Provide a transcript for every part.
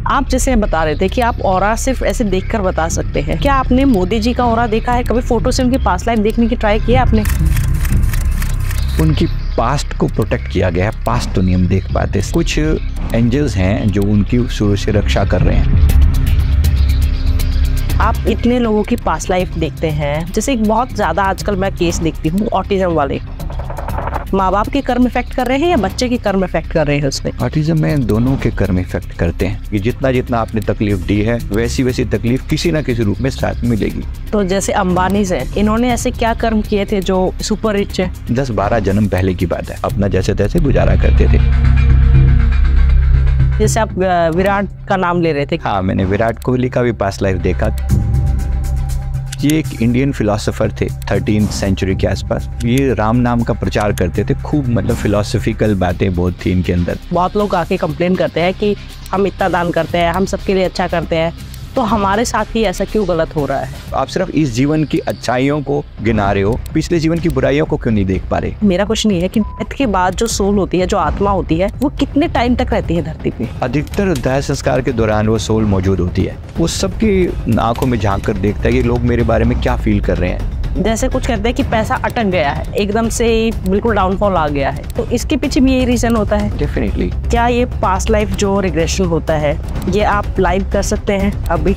आप जैसे बता रहे थे कि आप ऑरा सिर्फ ऐसे देखकर बता सकते हैं, क्या आपने मोदी जी का ऑरा देखा है? कभी फोटो से उनकी पास्ट लाइफ देखने की ट्राई किया आपने? उनकी पास्ट को प्रोटेक्ट किया गया है, पास्ट तो नहीं हम देख पाते। कुछ एंजल्स हैं जो उनकी शुरू से रक्षा कर रहे हैं। आप इतने लोगों की पास्ट लाइफ देखते हैं, जैसे एक बहुत ज़्यादा आजकल मैं केस देखती हूँ ऑटिज्म वाले। माँ बाप के कर्म इफेक्ट कर रहे हैं या बच्चे के कर्म इफेक्ट कर रहे हैं उसमें? ऑटिज्म में दोनों के कर्म इफेक्ट करते हैं कि जितना जितना आपने तकलीफ दी है वैसी वैसी तकलीफ किसी ना किसी रूप में साथ मिलेगी। तो जैसे अंबानी है, इन्होंने ऐसे क्या कर्म किए थे जो सुपर रिच है? 10-12 जन्म पहले की बात है, अपना जैसे तैसे गुजारा करते थे। जैसे आप विराट का नाम ले रहे थे। हाँ, मैंने विराट कोहली का भी पास्ट लाइफ देखा। ये एक इंडियन फिलोसोफर थे 13th सेंचुरी के आसपास। ये राम नाम का प्रचार करते थे खूब, मतलब फिलोसफिकल बातें बहुत थी इनके अंदर। बहुत लोग आके कंप्लेन करते हैं कि हम इतना दान करते हैं, हम सबके लिए अच्छा करते हैं, तो हमारे साथ ही ऐसा क्यों गलत हो रहा है? आप सिर्फ इस जीवन की अच्छाइयों को गिना रहे हो, पिछले जीवन की बुराइयों को क्यों नहीं देख पा रहे? मेरा क्वेश्चन ये है कि डेथ के बाद जो सोल होती है, जो आत्मा होती है, वो कितने टाइम तक रहती है धरती पे? अधिकतर दाह संस्कार के दौरान वो सोल मौजूद होती है। वो सबकी आंखों में झांक कर देखता है कि लोग मेरे बारे में क्या फील कर रहे हैं। जैसे कुछ कहते हैं कि पैसा अटक गया है, एकदम से ही बिल्कुल डाउनफॉल आ गया है, तो इसके पीछे भी यही रीजन होता है? डेफिनेटली। क्या ये पास्ट लाइफ जो रिग्रेशन होता है, ये आप लाइव कर सकते हैं अभी?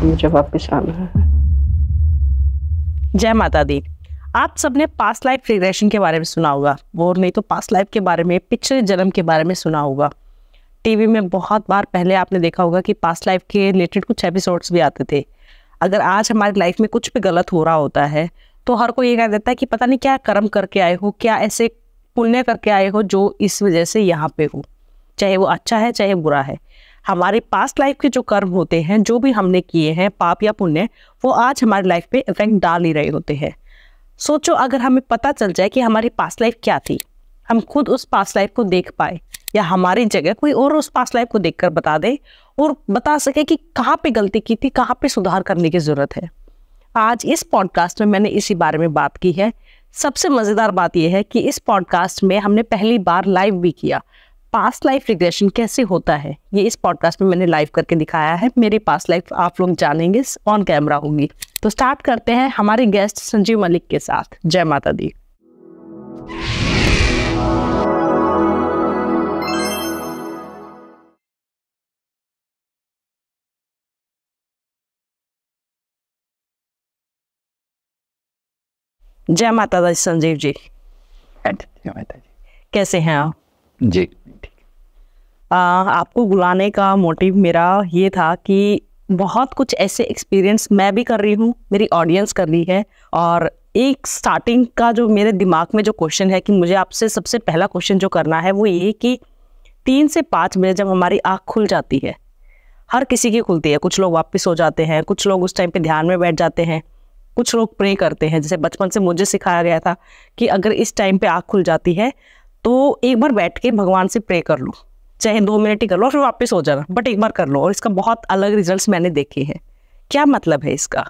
मुझे वापस आना है। जय माता दी। आप सबने पास्ट लाइफ रिग्रेशन के बारे में सुना होगा, वो नहीं तो पास्ट लाइफ के बारे में, पिछले जन्म के बारे में सुना होगा। टीवी में बहुत बार पहले आपने देखा होगा कि पास्ट लाइफ के रिलेटेड कुछ एपिसोड्स भी आते थे। अगर आज हमारी लाइफ में कुछ भी गलत हो रहा होता है तो हर कोई ये कह देता है कि पता नहीं क्या कर्म करके आए हो, क्या ऐसे पुण्य करके आए हो जो इस वजह से यहाँ पे हो, चाहे वो अच्छा है चाहे बुरा है। हमारे पास्ट लाइफ के जो कर्म होते हैं, जो भी हमने किए हैं पाप या पुण्य, वो आज हमारी लाइफ पे इफेक्ट डाल ही रहे होते हैं। सोचो अगर हमें पता चल जाए कि हमारी पास्ट लाइफ क्या थी, हम खुद उस पास्ट लाइफ को देख पाए या हमारी जगह कोई और उस पास्ट लाइफ को देखकर बता दे और बता सके कि कहाँ पे गलती की थी, कहाँ पे सुधार करने की ज़रूरत है। आज इस पॉडकास्ट में मैंने इसी बारे में बात की है। सबसे मज़ेदार बात यह है कि इस पॉडकास्ट में हमने पहली बार लाइव भी किया। पास्ट लाइफ रिग्रेशन कैसे होता है, ये इस पॉडकास्ट में मैंने लाइव करके दिखाया है। मेरी पास्ट लाइफ आप लोग जानेंगे, ऑन कैमरा होंगी। तो स्टार्ट करते हैं हमारे गेस्ट संजीव मलिक के साथ। जय माता दी। जय माता दी संजीव जी। जय माता जी। कैसे हैं आप? जी ठीक। आपको बुलाने का मोटिव मेरा ये था कि बहुत कुछ ऐसे एक्सपीरियंस मैं भी कर रही हूँ, मेरी ऑडियंस कर रही है, और एक स्टार्टिंग का जो मेरे दिमाग में जो क्वेश्चन है कि मुझे आपसे सबसे पहला क्वेश्चन जो करना है वो ये कि 3 से 5 बजे जब हमारी आँख खुल जाती है, हर किसी की खुलती है, कुछ लोग वापस सो जाते हैं, कुछ लोग उस टाइम पे ध्यान में बैठ जाते हैं, कुछ लोग प्रे करते हैं। जैसे बचपन से मुझे सिखाया गया था कि अगर इस टाइम पे आँख खुल जाती है तो एक बार बैठ के भगवान से प्रे कर लो, चाहे 2 मिनट ही कर लो फिर वापस हो जाना, बट एक बार कर लो। और इसका बहुत अलग रिजल्ट्स मैंने देखे हैं। क्या मतलब है इसका?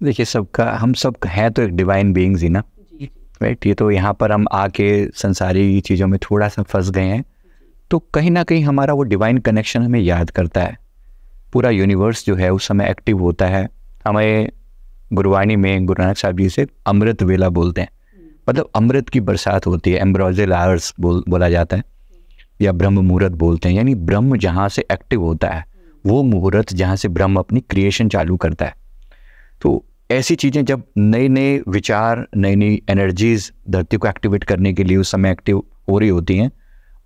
देखिए, सबका हम सब हैं तो एक डिवाइन बीइंग्स ही ना, राइट। ये तो यहाँ पर हम आके संसारी चीज़ों में थोड़ा सा फंस गए हैं, तो कहीं ना कहीं हमारा वो डिवाइन कनेक्शन हमें याद करता है। पूरा यूनिवर्स जो है उस समय एक्टिव होता है। हमें गुरबाणी में गुरु नानक साहब जी से अमृत वेला बोलते हैं, मतलब अमृत की बरसात होती है, एम्ब्रोजियल आवर्स बोला जाता है, या ब्रह्म मुहूर्त बोलते हैं। यानी ब्रह्म जहाँ से एक्टिव होता है वो मुहूर्त जहाँ से ब्रह्म अपनी क्रिएशन चालू करता है। तो ऐसी चीज़ें जब नए नए विचार, नई नई एनर्जीज धरती को एक्टिवेट करने के लिए उस समय एक्टिव हो रही होती हैं,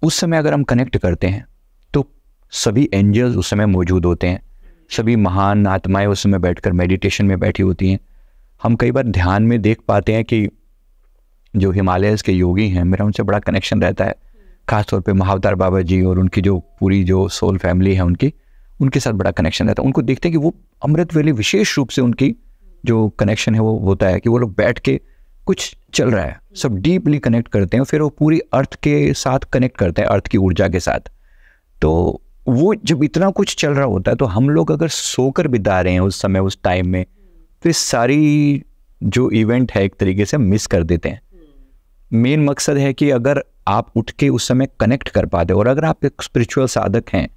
उस समय अगर हम कनेक्ट करते हैं तो सभी एंजल्स उस समय मौजूद होते हैं, सभी महान आत्माएं उस समय बैठकर मेडिटेशन में बैठी होती हैं। हम कई बार ध्यान में देख पाते हैं कि जो हिमालयस के योगी हैं, मेरा उनसे बड़ा कनेक्शन रहता है, खासतौर पे महाअवतार बाबा जी और उनकी जो पूरी जो सोल फैमिली है उनके साथ बड़ा कनेक्शन रहता है। उनको देखते हैं कि वो अमृत वेले विशेष रूप से उनकी जो कनेक्शन है वो होता है कि वो लोग बैठ के कुछ चल रहा है, सब डीपली कनेक्ट करते हैं, फिर वो पूरी अर्थ के साथ कनेक्ट करते हैं, अर्थ की ऊर्जा के साथ। तो वो जब इतना कुछ चल रहा होता है तो हम लोग अगर सोकर बिता रहे हैं उस समय, उस टाइम में, तो इस सारी जो इवेंट है एक तरीके से मिस कर देते हैं। मेन मकसद है कि अगर आप उठ के उस समय कनेक्ट कर पाते हो। और अगर आप एक स्पिरिचुअल साधक हैं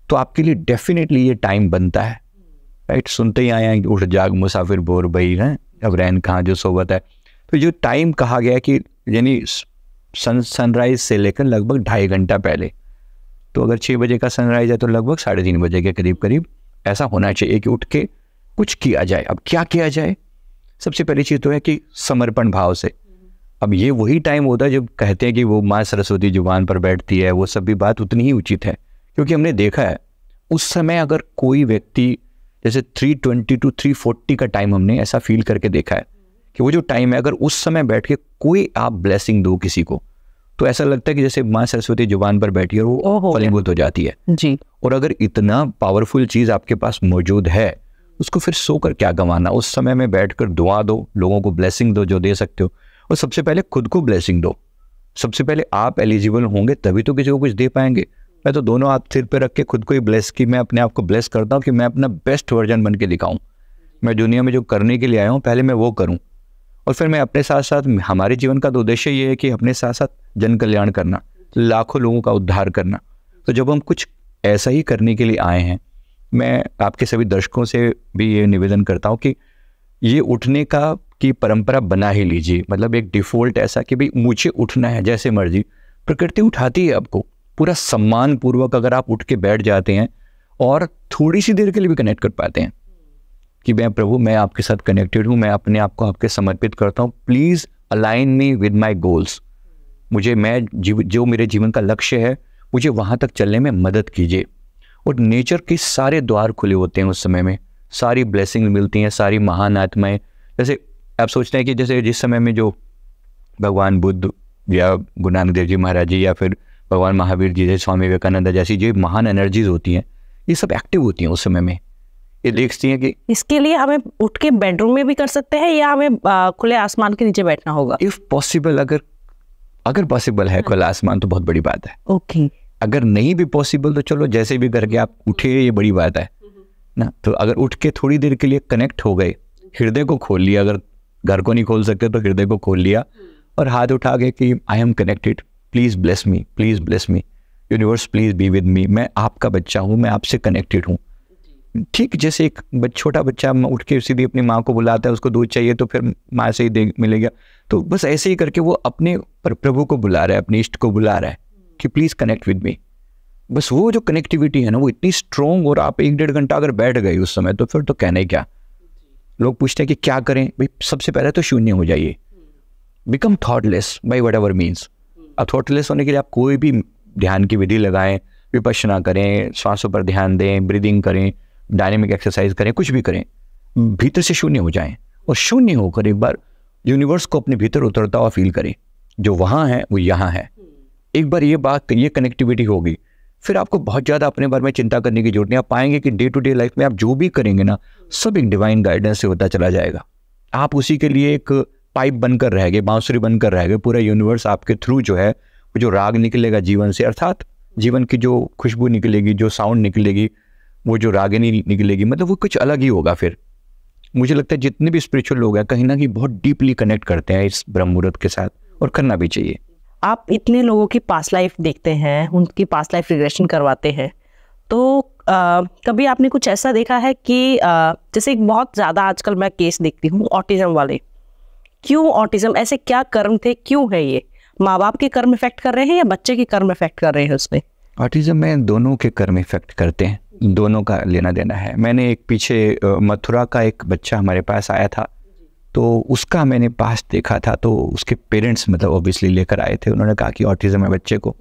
तो आपके लिए डेफिनेटली ये टाइम बनता है, राइट। सुनते ही आए हैं उठ जाग मुसाफिर बोर बही है, अब रैन कहाँ जो सोबत है। तो जो टाइम कहा गया कि यानी सनराइज से लेकर लगभग 2.5 घंटा पहले, तो अगर 6 बजे का सनराइज है तो लगभग 3:30 बजे के करीब करीब ऐसा होना चाहिए कि उठ के कुछ किया जाए। अब क्या किया जाए? सबसे पहली चीज़ तो है कि समर्पण भाव से। अब ये वही टाइम होता है जब कहते हैं कि वो माँ सरस्वती जुबान पर बैठती है, वो सब भी बात उतनी ही उचित है, क्योंकि हमने देखा है उस समय अगर कोई व्यक्ति जैसे 3:20 to 3:40 का टाइम हमने ऐसा फील करके देखा है कि वो जो टाइम है अगर उस समय बैठ के कोई आप ब्लेसिंग दो किसी को, तो ऐसा लगता है कि जैसे माँ सरस्वती जुबान पर बैठी है और वो फलीभूत हो जाती है जी। और अगर इतना पावरफुल चीज़ आपके पास मौजूद है, उसको फिर सोकर क्या गंवाना। उस समय में बैठकर दुआ दो, लोगों को ब्लेसिंग दो जो दे सकते हो, और सबसे पहले खुद को ब्लेसिंग दो। सबसे पहले आप एलिजिबल होंगे तभी तो किसी को कुछ दे पाएंगे। मैं तो दोनों हाथ सिर पे रख के खुद को ही ब्लेस की मैं अपने आप को ब्लेस करता हूँ कि मैं अपना बेस्ट वर्जन बन के दिखाऊं। मैं दुनिया में जो करने के लिए आया हूँ पहले मैं वो करूँ, और फिर मैं अपने साथ साथ, हमारे जीवन का तो उद्देश्य ये है कि अपने साथ साथ जन कल्याण करना, लाखों लोगों का उद्धार करना। तो जब हम कुछ ऐसा ही करने के लिए आए हैं, मैं आपके सभी दर्शकों से भी ये निवेदन करता हूँ कि ये उठने का की परंपरा बना ही लीजिए। मतलब एक डिफ़ॉल्ट ऐसा कि भाई मुझे उठना है, जैसे मर्जी। प्रकृति उठाती है आपको पूरा सम्मान पूर्वक। अगर आप उठ के बैठ जाते हैं और थोड़ी सी देर के लिए भी कनेक्ट कर पाते हैं कि मैं प्रभु, मैं आपके साथ कनेक्टेड हूँ, मैं अपने आप को आपके समर्पित करता हूँ, please align me with my goals. मुझे जो मेरे जीवन का लक्ष्य है मुझे वहाँ तक चलने में मदद कीजिए। और नेचर के सारे द्वार खुले होते हैं उस समय में, सारी ब्लेसिंग मिलती हैं, सारी महान आत्माएं। जैसे आप सोचते हैं कि जैसे जिस समय में जो भगवान बुद्ध या गुरु नानक देव जी महाराज जी या फिर भगवान महावीर जी जैसे स्वामी विवेकानंद जैसी जो महान एनर्जीज होती हैं, ये सब एक्टिव होती हैं उस समय में। ये देखती हैं कि इसके लिए हमें उठ के बेडरूम में भी कर सकते हैं या हमें खुले आसमान के नीचे बैठना होगा? इफ पॉसिबल, अगर पॉसिबल है खुला आसमान तो बहुत बड़ी बात है। ओके। अगर नहीं भी पॉसिबल तो चलो जैसे भी करके आप उठे, ये बड़ी बात है ना। तो अगर उठ के थोड़ी देर के लिए कनेक्ट हो गए, हृदय को खोल लिया, अगर घर को नहीं खोल सकते तो हृदय को खोल लिया और हाथ उठा के कि I am connected, please bless me, please bless me, universe please be with me, मैं आपका बच्चा हूँ, मैं आपसे कनेक्टेड हूँ। ठीक जैसे एक छोटा बच्चा उठ के सीधी अपनी माँ को बुलाता है, उसको दूध चाहिए तो फिर माँ से ही मिलेगा। तो बस ऐसे ही करके वो अपने प्रभु को बुला रहा है, अपने इष्ट को बुला रहा है कि प्लीज़ कनेक्ट विद मी। बस वो जो कनेक्टिविटी है ना वो इतनी स्ट्रॉन्ग, और आप 1-1.5 घंटा अगर बैठ गए उस समय तो फिर तो कहना ही क्या। लोग पूछते हैं कि क्या करें भाई, सबसे पहले तो शून्य हो जाइए, become thoughtless by whatever means. अब थॉटलेस होने के लिए आप कोई भी ध्यान की विधि लगाएं, विपश्यना करें, श्वासों पर ध्यान दें, ब्रीदिंग करें, डायनेमिक एक्सरसाइज करें, कुछ भी करें, भीतर से शून्य हो जाएं और शून्य होकर एक बार यूनिवर्स को अपने भीतर उतरता हुआ फील करें। जो वहाँ है वो यहाँ है। एक बार ये कनेक्टिविटी होगी, फिर आपको बहुत ज़्यादा अपने बारे में चिंता करने की जरूरत नहीं। आप पाएंगे कि डे टू डे लाइफ में आप जो भी करेंगे ना, सब एक डिवाइन गाइडेंस से होता चला जाएगा। आप उसी के लिए एक पाइप बनकर रह गए, बांसुरी बनकर रह गए। पूरा यूनिवर्स आपके थ्रू जो है वो जो राग निकलेगा जीवन से, अर्थात जीवन की जो खुशबू निकलेगी, जो साउंड निकलेगी, वो जो रागिनी निकलेगी, मतलब वो कुछ अलग ही होगा। फिर मुझे लगता है जितने भी स्पिरिचुअल लोग हैं कहीं ना कहीं बहुत डीपली कनेक्ट करते हैं इस ब्रह्म मुहूर्त के साथ, और करना भी चाहिए। आप इतने लोगों की पास्ट लाइफ देखते हैं, उनकी पास्ट लाइफ रिग्रेशन करवाते हैं, तो कभी आपने कुछ ऐसा देखा है कि जैसे एक बहुत ज़्यादा आजकल मैं केस देखती हूँ ऑटिज्म वाले। क्यों ऑटिज्म? ऐसे क्या कर्म थे, क्यों है ये? माँ बाप के कर्म इफेक्ट कर रहे हैं या बच्चे के कर्म इफेक्ट कर रहे हैं उसमें? ऑटिज्म में दोनों के कर्म इफेक्ट करते हैं, दोनों का लेना देना है। मैंने एक पीछे मथुरा का एक बच्चा हमारे पास आया था, तो उसका मैंने पास्ट देखा था। तो उसके पेरेंट्स मतलब ऑब्वियसली लेकर आए थे, उन्होंने कहा कि ऑटिज्म है बच्चे को।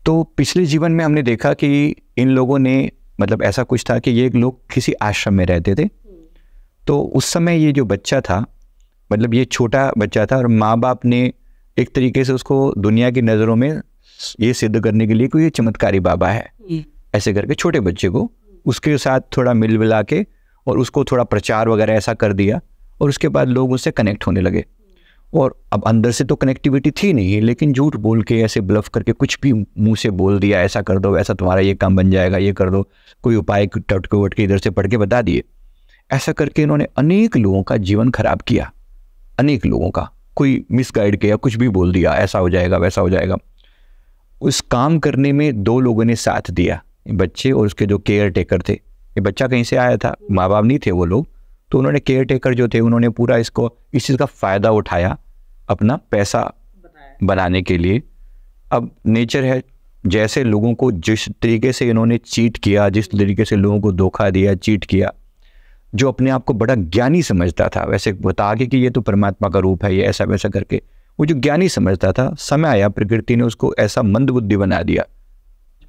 तो पिछले जीवन में हमने देखा कि इन लोगों ने मतलब ऐसा कुछ था कि ये लोग किसी आश्रम में रहते थे। तो उस समय ये जो बच्चा था, मतलब ये छोटा बच्चा था, और माँ बाप ने एक तरीके से उसको दुनिया की नज़रों में ये सिद्ध करने के लिए कि ये चमत्कारी बाबा है, ऐसे करके छोटे बच्चे को उसके साथ थोड़ा मिल मिला के और उसको थोड़ा प्रचार वगैरह ऐसा कर दिया, और उसके बाद लोग उससे कनेक्ट होने लगे। और अब अंदर से तो कनेक्टिविटी थी नहीं, लेकिन झूठ बोल के ऐसे ब्लफ करके कुछ भी मुंह से बोल दिया, ऐसा कर दो, ऐसा तुम्हारा ये काम बन जाएगा, ये कर दो, कोई उपाय टटके वटके इधर से पढ़ के बता दिए। ऐसा करके इन्होंने अनेक लोगों का जीवन खराब किया, अनेक लोगों का। कोई मिसगाइड किया, कुछ भी बोल दिया, ऐसा हो जाएगा वैसा हो जाएगा। उस काम करने में 2 लोगों ने साथ दिया, बच्चे और उसके जो केयर टेकर थे। ये बच्चा कहीं से आया था, माँ बाप नहीं थे वो लोग, तो उन्होंने केयर टेकर जो थे उन्होंने पूरा इस चीज़ का फ़ायदा उठाया अपना पैसा बनाने के लिए। अब नेचर है, जैसे लोगों को जिस तरीके से इन्होंने चीट किया, जिस तरीके से लोगों को धोखा दिया, चीट किया, जो अपने आप को बड़ा ज्ञानी समझता था, वैसे बता के कि ये तो परमात्मा का रूप है, ये ऐसा वैसा करके, वो जो ज्ञानी समझता था, समय आया प्रकृति ने उसको ऐसा मंदबुद्धि बना दिया।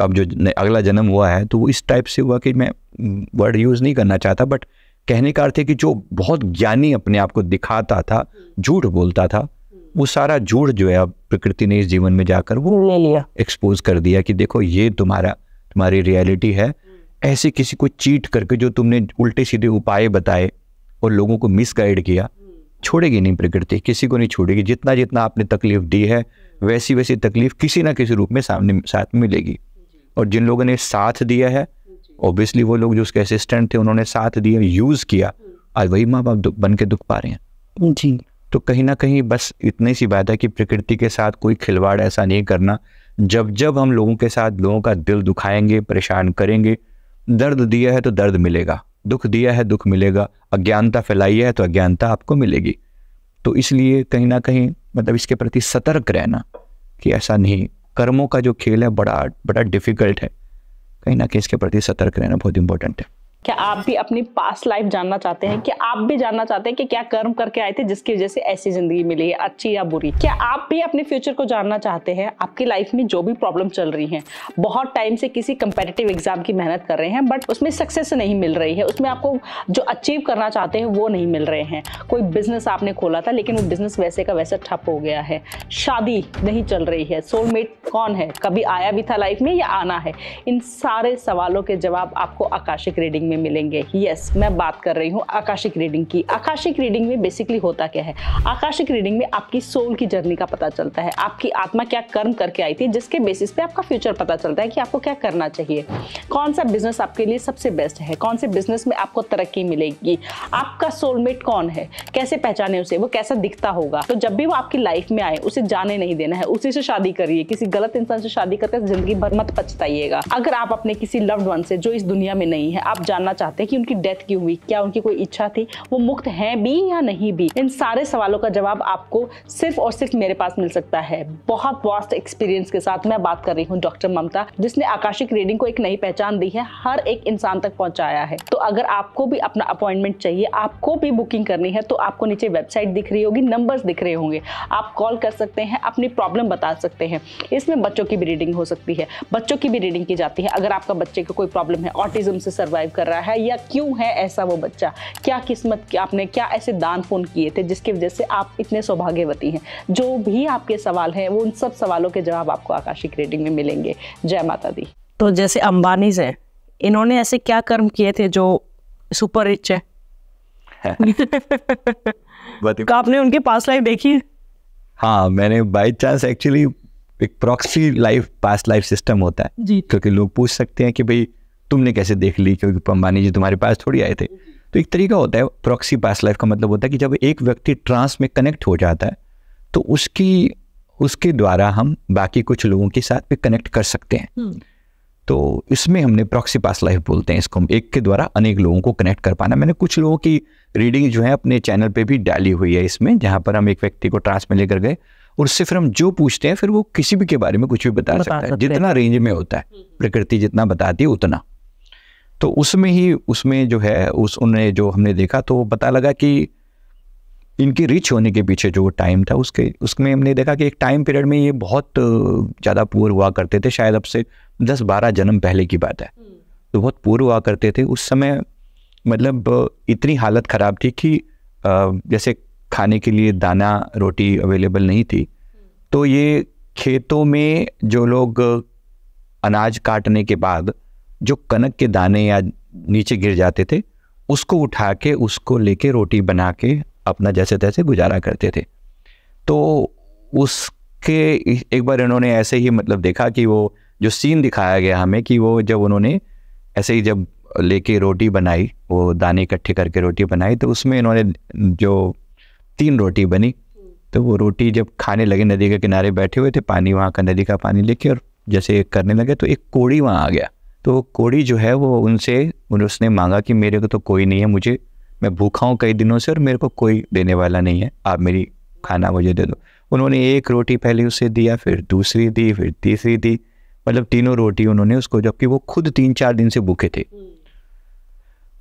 अब जो अगला जन्म हुआ है तो वो इस टाइप से हुआ कि मैं वर्ड यूज़ नहीं करना चाहता, बट कहने का अर्थ है कि जो बहुत ज्ञानी अपने आप को दिखाता था, झूठ बोलता था, वो सारा झूठ जो है अब प्रकृति ने इस जीवन में जाकर वो ले लिया, एक्सपोज कर दिया कि देखो ये तुम्हारी रियलिटी है। ऐसे किसी को चीट करके जो तुमने उल्टे सीधे उपाय बताए और लोगों को मिसगाइड किया, छोड़ेगी नहीं प्रकृति, किसी को नहीं छोड़ेगी। जितना जितना आपने तकलीफ दी है वैसी वैसी तकलीफ किसी ना किसी रूप में साथ में मिलेगी। और जिन लोगों ने साथ दिया है, ऑब्वियसली वो लोग जो उसके असिस्टेंट थे उन्होंने साथ दिया, यूज़ किया, आज वही माँ बाप बन के दुख पा रहे हैं जी। तो कहीं ना कहीं बस इतनी सी बात है कि प्रकृति के साथ कोई खिलवाड़ ऐसा नहीं करना। जब जब हम लोगों के साथ लोगों का दिल दुखाएंगे, परेशान करेंगे, दर्द दिया है तो दर्द मिलेगा, दुख दिया है दुख मिलेगा, अज्ञानता फैलाई है तो अज्ञानता आपको मिलेगी। तो इसलिए कहीं ना कहीं मतलब इसके प्रति सतर्क रहना कि ऐसा नहीं, कर्मों का जो खेल है बड़ा बड़ा डिफिकल्ट है, कहीं ना कहीं इसके प्रति सतर्क रहना बहुत इंपॉर्टेंट है। क्या आप भी अपनी पास्ट लाइफ जानना चाहते हैं? क्या आप भी जानना चाहते हैं कि क्या कर्म करके आए थे जिसकी वजह से ऐसी जिंदगी मिली है, अच्छी या बुरी? क्या आप भी अपने फ्यूचर को जानना चाहते हैं? आपकी लाइफ में जो भी प्रॉब्लम चल रही है, बहुत टाइम से किसी कंपेटिटिव एग्जाम की मेहनत कर रहे हैं बट उसमें सक्सेस नहीं मिल रही है, उसमें आपको जो अचीव करना चाहते हैं वो नहीं मिल रहे हैं, कोई बिजनेस आपने खोला था लेकिन वो बिजनेस वैसे का वैसा ठप हो गया है, शादी नहीं चल रही है, सोलमेट कौन है, कभी आया भी था लाइफ में या आना है, इन सारे सवालों के जवाब आपको आकाशिक रीडिंग में मिलेंगे। यस, मैं बात कर रही हूँ आकाशिक रीडिंग की। आकाशिक रीडिंग में बेसिकली होता क्या है? आकाशिक रीडिंग में आपकी सोल की जर्नी का पता चलता है, आपकी आत्मा क्या कर्म करके आई थी जिसके बेसिस पे आपका फ्यूचर पता चलता है कि आपको क्या करना चाहिए, कौन सा बिजनेस आपके लिए सबसे बेस्ट है, कौन से बिजनेस में आपको तरक्की मिलेगी, आपका सोलमेट कौन है, कैसे पहचाने उसे, वो कैसा दिखता होगा। तो जब भी वो आपकी लाइफ में आए उसे जाने नहीं देना है, उसी से शादी करिए, किसी गलत इंसान से शादी करके जिंदगी भर मत पछताइएगा। अगर आप अपने किसी लव्ड वन से जो इस दुनिया में नहीं है आप जानना चाहते हैं कि उनकी डेथ क्यों हुई, क्या उनकी कोई इच्छा थी, वो मुक्त हैं भी या नहीं भी, इन सारे सवालों का जवाब आपको सिर्फ और सिर्फ मेरे पास मिल सकता है। बहुत वास्ट एक्सपीरियंस के साथ मैं बात कर रही हूँ डॉक्टर ममता, जिसने आकाशिक रीडिंग को एक नई पहचान दी है, हर एक इंसान तक पहुंचाया है। तो अगर आपको भी अपना अपॉइंटमेंट चाहिए, आपको भी बुकिंग करनी है, तो आपको नीचे वेबसाइट दिख रही होगी, नंबर्स दिख रहे होंगे, आप कॉल कर सकते हैं, अपनी प्रॉब्लम बता सकते हैं। इसमें बच्चों की भी रीडिंग हो सकती है, बच्चों की भी रीडिंग की जाती है। अगर आपका बच्चे को कोई प्रॉब्लम है, ऑटिज्म से सर्वाइव कर रहा है या क्यों है ऐसा वो बच्चा, क्या किस्मत, आपने क्या ऐसे दान पुण्य किए थे जिसकी वजह से आप इतने सौभाग्यवती हैं, जो भी आपके सवाल हैं वो उन सब सवालों के जवाब आपको आकाशिक रीडिंग में मिलेंगे। जय माता दी। तो जैसे अंबानीज हैं, इन्होंने ऐसे क्या कर्म किए थे जो सुपर रिच है? आपने उनके पास्ट लाइफ देखी? हाँ, मैंने बाय चांस एक्चुअली एक proxy life past life system होता है जी, क्योंकि लोग पूछ सकते हैं कि भाई तुमने कैसे देख ली, क्योंकि अंबानी जी तुम्हारे पास थोड़ी आए थे। तो एक तरीका होता है प्रॉक्सी पास्ट लाइफ का, मतलब होता है कि जब एक व्यक्ति ट्रांस में कनेक्ट हो जाता है तो उसके द्वारा हम बाकी कुछ लोगों के साथ भी कनेक्ट कर सकते हैं। तो इसमें हमने प्रॉक्सी पास्ट लाइफ बोलते हैं इसको, एक के द्वारा अनेक लोगों को कनेक्ट कर पाना। मैंने कुछ लोगों की रीडिंग जो है अपने चैनल पे भी डाली हुई है इसमें, जहाँ पर हम एक व्यक्ति को ट्रांस में लेकर गए और उससे फिर हम जो पूछते हैं फिर वो किसी भी के बारे में कुछ भी बता सकता है, जितना रेंज में होता है, प्रकृति जितना बताती है उतना। तो उसमें जो है उन्हें जो हमने देखा तो पता लगा कि इनकी रिच होने के पीछे जो टाइम था उसमें हमने देखा कि एक टाइम पीरियड में ये बहुत ज़्यादा पुअर हुआ करते थे, शायद अब से 10-12 जन्म पहले की बात है। तो बहुत पुअर हुआ करते थे उस समय, मतलब इतनी हालत ख़राब थी कि जैसे खाने के लिए दाना रोटी अवेलेबल नहीं थी, तो ये खेतों में जो लोग अनाज काटने के बाद जो कनक के दाने या नीचे गिर जाते थे उसको उठा के उसको लेके रोटी बना के अपना जैसे तैसे गुजारा करते थे। तो उसके एक बार इन्होंने ऐसे ही मतलब देखा कि वो जो सीन दिखाया गया हमें कि वो जब उन्होंने ऐसे ही जब लेके रोटी बनाई, वो दाने इकट्ठे करके रोटी बनाई, तो उसमें इन्होंने जो 3 रोटी बनी तो वो रोटी जब खाने लगे, नदी के किनारे बैठे हुए थे, पानी वहाँ का नदी का पानी लेके, और जैसे करने लगे तो एक कोड़ी वहाँ आ गया। तो वो कोड़ी जो है वो उसने मांगा कि मेरे को तो कोई नहीं है, मैं भूखा हूँ कई दिनों से और मेरे को कोई देने वाला नहीं है, आप मेरी खाना मुझे दे दो। उन्होंने एक रोटी पहले उसे दिया, फिर दूसरी दी, फिर तीसरी दी, मतलब 3 रोटी उन्होंने उसको, जबकि वो खुद 3-4 दिन से भूखे थे।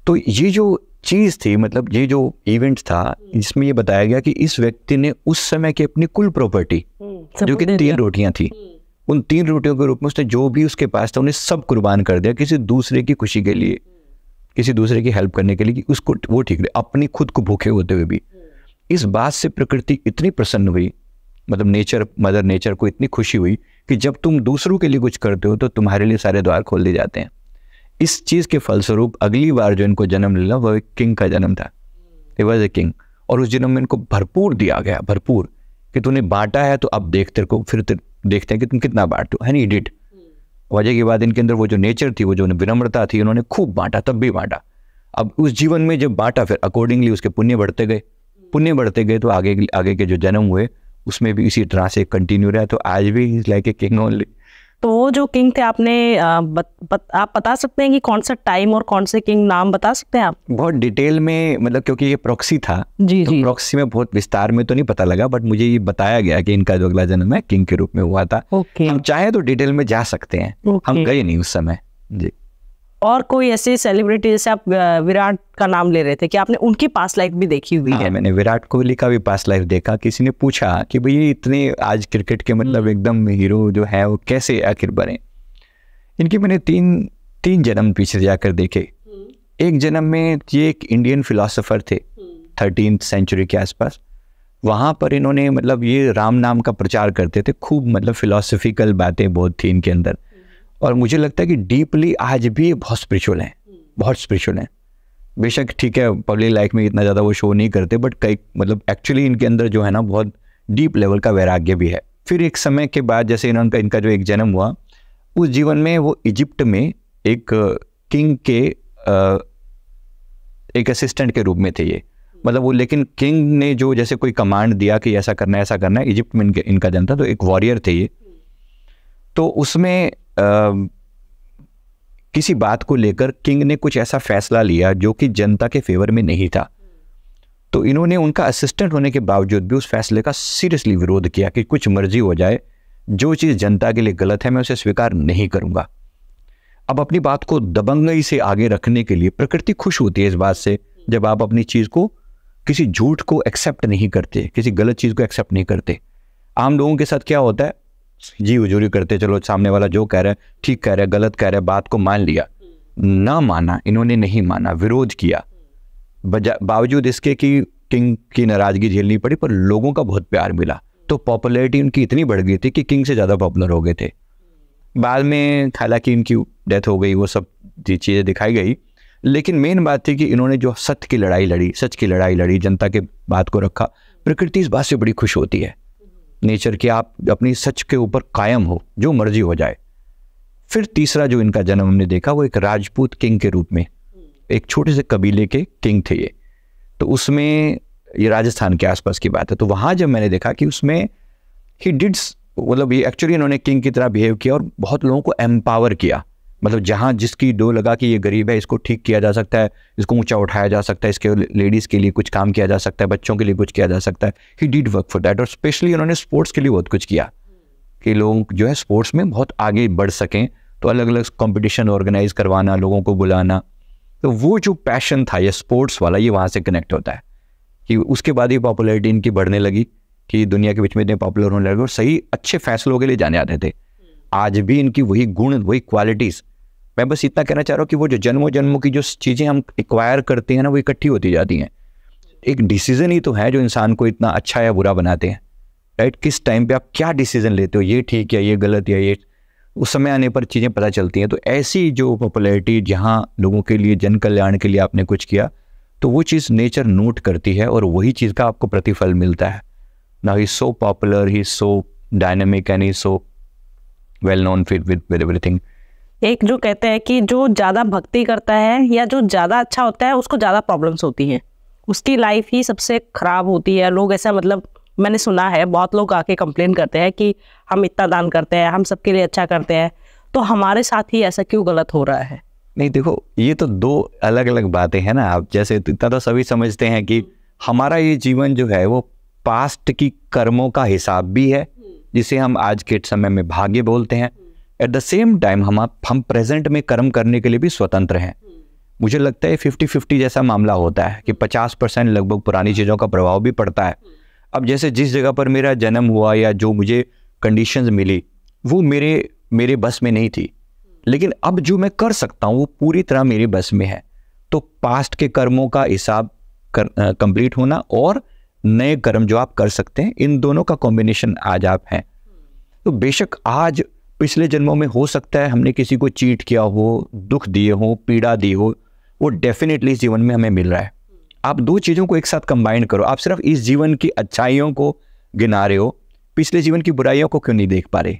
तो ये जो चीज़ थी, मतलब ये जो इवेंट था, जिसमें ये बताया गया कि इस व्यक्ति ने उस समय की अपनी कुल प्रॉपर्टी जो कि 3 रोटियां थी, उन 3 रोटियों के रूप में उसने जो भी उसके पास था उन्हें सब कुर्बान कर दिया किसी दूसरे की खुशी के लिए, किसी दूसरे की हेल्प करने के लिए, कि उसको वो ठीक रहे, अपनी खुद को भूखे होते हुए भी। इस बात से प्रकृति इतनी प्रसन्न हुई, मतलब नेचर, मदर नेचर को इतनी खुशी हुई कि जब तुम दूसरों के लिए कुछ करते हो तो तुम्हारे लिए सारे द्वार खोल दिए जाते हैं। इस चीज़ के फलस्वरूप अगली बार जो इनको जन्म मिला वो एक किंग का जन्म था, इट वाज ए किंग। और उस जन्म में इनको भरपूर दिया गया, भरपूर, कि तूने बांटा है तो अब देख तेरे को फिर देखते हैं कि तुम कितना बांटो, है नहीं, डिड। वजह की बात, इनके अंदर वो जो नेचर थी, वो जो विनम्रता थी, उन्होंने खूब बांटा, तब भी बांटा। अब उस जीवन में जब बांटा, फिर अकॉर्डिंगली उसके पुण्य बढ़ते गए, पुण्य बढ़ते गए, तो आगे के जो जन्म हुए उसमें भी इसी तरह से कंटिन्यू रहा। तो आज भी is like a king only. तो वो जो किंग थे, आपने आप बता सकते हैं कि कौन सा टाइम और कौन से किंग, नाम बता सकते हैं आप? बहुत डिटेल में, मतलब क्योंकि ये प्रॉक्सी था, जी तो जी, प्रॉक्सी में बहुत विस्तार में तो नहीं पता लगा, बट मुझे ये बताया गया कि इनका जो अगला जन्म है किंग के रूप में हुआ था। हम चाहे तो डिटेल में जा सकते हैं, हम गए नहीं उस समय जी। और कोई ऐसे सेलिब्रिटी, जैसे आप विराट का नाम ले रहे थे, कि आपने उनकी पास्ट लाइफ भी देखी हुई है? मैंने विराट कोहली का भी पास्ट लाइफ देखा। किसी ने पूछा कि भाई ये इतने आज क्रिकेट के मतलब एकदम हीरो जो है वो कैसे आखिर बने। इनकी मैंने तीन जन्म पीछे जाकर देखे। एक जन्म में ये एक इंडियन फिलोसोफर थे 13th सेंचुरी के आसपास। वहाँ पर इन्होंने, मतलब ये राम नाम का प्रचार करते थे खूब, मतलब फिलोसफिकल बातें बहुत थी इनके अंदर। और मुझे लगता है कि डीपली आज भी बहुत स्पिरिचुअल हैं, बहुत स्पिरिचुअल हैं। बेशक ठीक है, पब्लिक लाइफ में इतना ज़्यादा वो शो नहीं करते, बट कई, मतलब एक्चुअली इनके अंदर जो है ना बहुत डीप लेवल का वैराग्य भी है। फिर एक समय के बाद जैसे इनका जो एक जन्म हुआ, उस जीवन में वो इजिप्ट में एक किंग के एक असिस्टेंट के रूप में थे ये, मतलब वो, लेकिन किंग ने जो जैसे कोई कमांड दिया कि ऐसा करना है ऐसा करना है, इजिप्ट में इनका जन्म था, तो एक वॉरियर थे ये। तो उसमें किसी बात को लेकर किंग ने कुछ ऐसा फैसला लिया जो कि जनता के फेवर में नहीं था। तो इन्होंने उनका असिस्टेंट होने के बावजूद भी उस फैसले का सीरियसली विरोध किया कि कुछ मर्जी हो जाए, जो चीज़ जनता के लिए गलत है मैं उसे स्वीकार नहीं करूंगा। अब अपनी बात को दबंगई से आगे रखने के लिए प्रकृति खुश होती है इस बात से, जब आप अपनी चीज़ को, किसी झूठ को एक्सेप्ट नहीं करते, किसी गलत चीज़ को एक्सेप्ट नहीं करते। आम लोगों के साथ क्या होता है, जी हुजूरी करते, चलो सामने वाला जो कह रहा है ठीक कह रहा है, गलत कह रहा है, बात को मान लिया। ना माना, इन्होंने नहीं माना, विरोध किया, बावजूद इसके कि किंग की नाराजगी झेलनी पड़ी, पर लोगों का बहुत प्यार मिला। तो पॉपुलैरिटी उनकी इतनी बढ़ गई थी कि किंग से ज़्यादा पॉपुलर हो गए थे। बाद में हालांकि इनकी डेथ हो गई, वो सब चीज़ें दिखाई गई, लेकिन मेन बात थी कि इन्होंने जो सत्य की लड़ाई लड़ी, सच की लड़ाई लड़ी, जनता के बात को रखा। प्रकृति इस बात से बड़ी खुश होती है, नेचर की, आप अपनी सच के ऊपर कायम हो, जो मर्जी हो जाए। फिर तीसरा जो इनका जन्म हमने देखा, वो एक राजपूत किंग के रूप में, एक छोटे से कबीले के किंग थे ये। तो उसमें, ये राजस्थान के आसपास की बात है, तो वहाँ जब मैंने देखा कि उसमें ही डिड्स, मतलब ये एक्चुअली इन्होंने किंग की तरह बिहेव किया और बहुत लोगों को एम्पावर किया। मतलब जहाँ जिसकी डो लगा कि ये गरीब है, इसको ठीक किया जा सकता है, इसको ऊंचा उठाया जा सकता है, इसके लेडीज़ के लिए कुछ काम किया जा सकता है, बच्चों के लिए कुछ किया जा सकता है, he did work for that. और स्पेशली उन्होंने स्पोर्ट्स के लिए बहुत कुछ किया कि लोग जो है स्पोर्ट्स में बहुत आगे बढ़ सकें। तो अलग अलग कंपटीशन ऑर्गेनाइज करवाना, लोगों को बुलाना, तो वो जो पैशन था ये स्पोर्ट्स वाला, ये वहाँ से कनेक्ट होता है कि उसके बाद ही पॉपुलैरिटी इनकी बढ़ने लगी कि दुनिया के बीच में इतने पॉपुलर होने लगे और सही अच्छे फैसलों के लिए जाने आते थे। आज भी इनकी वही गुण, वही क्वालिटीज़। मैं बस इतना कहना चाह रहा हूँ कि वो जो जन्मों जन्मों की जो चीज़ें हम एक्वायर करते हैं ना, वो इकट्ठी होती जाती हैं। एक डिसीजन ही तो है जो इंसान को इतना अच्छा या बुरा बनाते हैं, राइट? किस टाइम पे आप क्या डिसीजन लेते हो, ये ठीक है, ये गलत, या ये, उस समय आने पर चीज़ें पता चलती हैं। तो ऐसी जो पॉपुलैरिटी, जहाँ लोगों के लिए, जन कल्याण के लिए आपने कुछ किया, तो वो चीज़ नेचर नोट करती है और वही चीज़ का आपको प्रतिफल मिलता है। Now he is so popular, he is so dynamic and he is so well known with everything. एक जो कहते हैं कि जो ज़्यादा भक्ति करता है या जो ज़्यादा अच्छा होता है, उसको ज़्यादा प्रॉब्लम्स होती हैं, उसकी लाइफ ही सबसे ख़राब होती है। लोग ऐसा, मतलब मैंने सुना है बहुत लोग आके कंप्लेन करते हैं कि हम इतना दान करते हैं, हम सबके लिए अच्छा करते हैं, तो हमारे साथ ही ऐसा क्यों गलत हो रहा है? नहीं देखो, ये तो दो अलग अलग बातें हैं ना। आप जैसे इतना तो सभी समझते हैं कि हमारा ये जीवन जो है वो पास्ट की कर्मों का हिसाब भी है, जिसे हम आज के समय में भाग्य बोलते हैं। एट द सेम टाइम हम प्रेजेंट में कर्म करने के लिए भी स्वतंत्र हैं। मुझे लगता है 50-50 जैसा मामला होता है कि 50% लगभग पुरानी चीज़ों का प्रभाव भी पड़ता है। अब जैसे जिस जगह पर मेरा जन्म हुआ या जो मुझे कंडीशंस मिली वो मेरे बस में नहीं थी, लेकिन अब जो मैं कर सकता हूँ वो पूरी तरह मेरे बस में है। तो पास्ट के कर्मों का हिसाब कंप्लीट होना और नए कर्म जो आप कर सकते हैं, इन दोनों का कॉम्बिनेशन आज आप हैं। तो बेशक आज पिछले जन्मों में हो सकता है हमने किसी को चीट किया हो, दुख दिए हो, पीड़ा दी हो, वो डेफिनेटली इस जीवन में हमें मिल रहा है। आप दो चीज़ों को एक साथ कंबाइन करो। आप सिर्फ इस जीवन की अच्छाइयों को गिना रहे हो, पिछले जीवन की बुराइयों को क्यों नहीं देख पा रहे?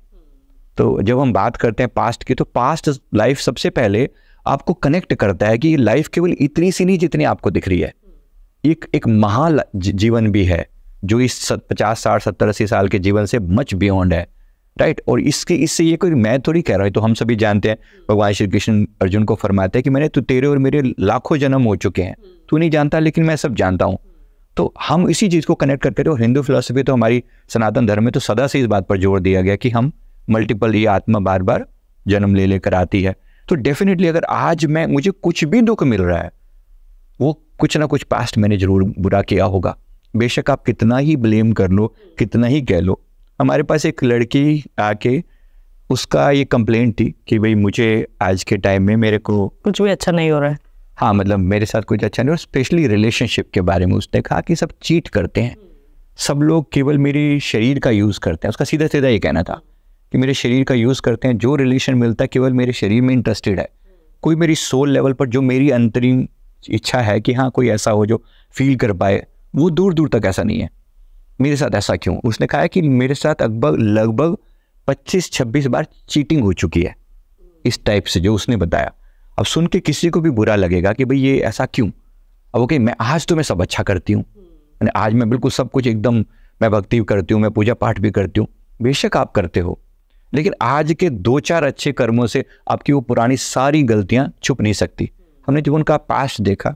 तो जब हम बात करते हैं पास्ट की, तो पास्ट लाइफ सबसे पहले आपको कनेक्ट करता है कि ये लाइफ केवल इतनी सी नहीं जितनी आपको दिख रही है। एक महान जीवन भी है जो इस 50, 60, 70, 80 साल के जीवन से मच बियॉन्ड है, राइट। और इससे ये कोई मैं थोड़ी कह रहा हूँ, तो हम सभी जानते हैं भगवान श्री कृष्ण अर्जुन को फरमाते हैं कि मैंने तो तेरे और मेरे लाखों जन्म हो चुके हैं, तू नहीं जानता लेकिन मैं सब जानता हूँ। तो हम इसी चीज़ को कनेक्ट करते हैं। और हिंदू फिलॉसफी तो हमारी सनातन धर्म में तो सदा से इस बात पर जोर दिया गया कि हम मल्टीपल, ये आत्मा बार बार जन्म ले लेकर आती है। तो डेफिनेटली अगर आज मुझे कुछ भी दुख मिल रहा है, वो कुछ ना कुछ पास्ट मैंने जरूर बुरा किया होगा। बेशक आप कितना ही ब्लेम कर लो, कितना ही कह लो। हमारे पास एक लड़की आके उसका ये कंप्लेंट थी कि भाई मुझे आज के टाइम में मेरे को कुछ भी अच्छा नहीं हो रहा है। हाँ, मतलब मेरे साथ कुछ अच्छा नहीं, और स्पेशली रिलेशनशिप के बारे में उसने कहा कि सब चीट करते हैं, सब लोग केवल मेरे शरीर का यूज़ करते हैं। उसका सीधा सीधा ये कहना था कि मेरे शरीर का यूज़ करते हैं, जो रिलेशन मिलता है केवल मेरे शरीर में इंटरेस्टेड है। कोई मेरी सोल लेवल पर जो मेरी अंतरिम इच्छा है कि हाँ कोई ऐसा हो जो फील कर पाए, वो दूर दूर तक ऐसा नहीं है। मेरे साथ ऐसा क्यों? उसने कहा है कि मेरे साथ लगभग 25-26 बार चीटिंग हो चुकी है, इस टाइप से जो उसने बताया। अब सुन के किसी को भी बुरा लगेगा कि भाई ये ऐसा क्यों। अब ओके, मैं आज तो मैं सब अच्छा करती हूँ, आज मैं बिल्कुल सब कुछ एकदम, मैं भक्ति करती हूँ, मैं पूजा पाठ भी करती हूँ। बेशक आप करते हो, लेकिन आज के 2-4 अच्छे कर्मों से आपकी वो पुरानी सारी गलतियां छुप नहीं सकती। हमने जब उनका पास्ट देखा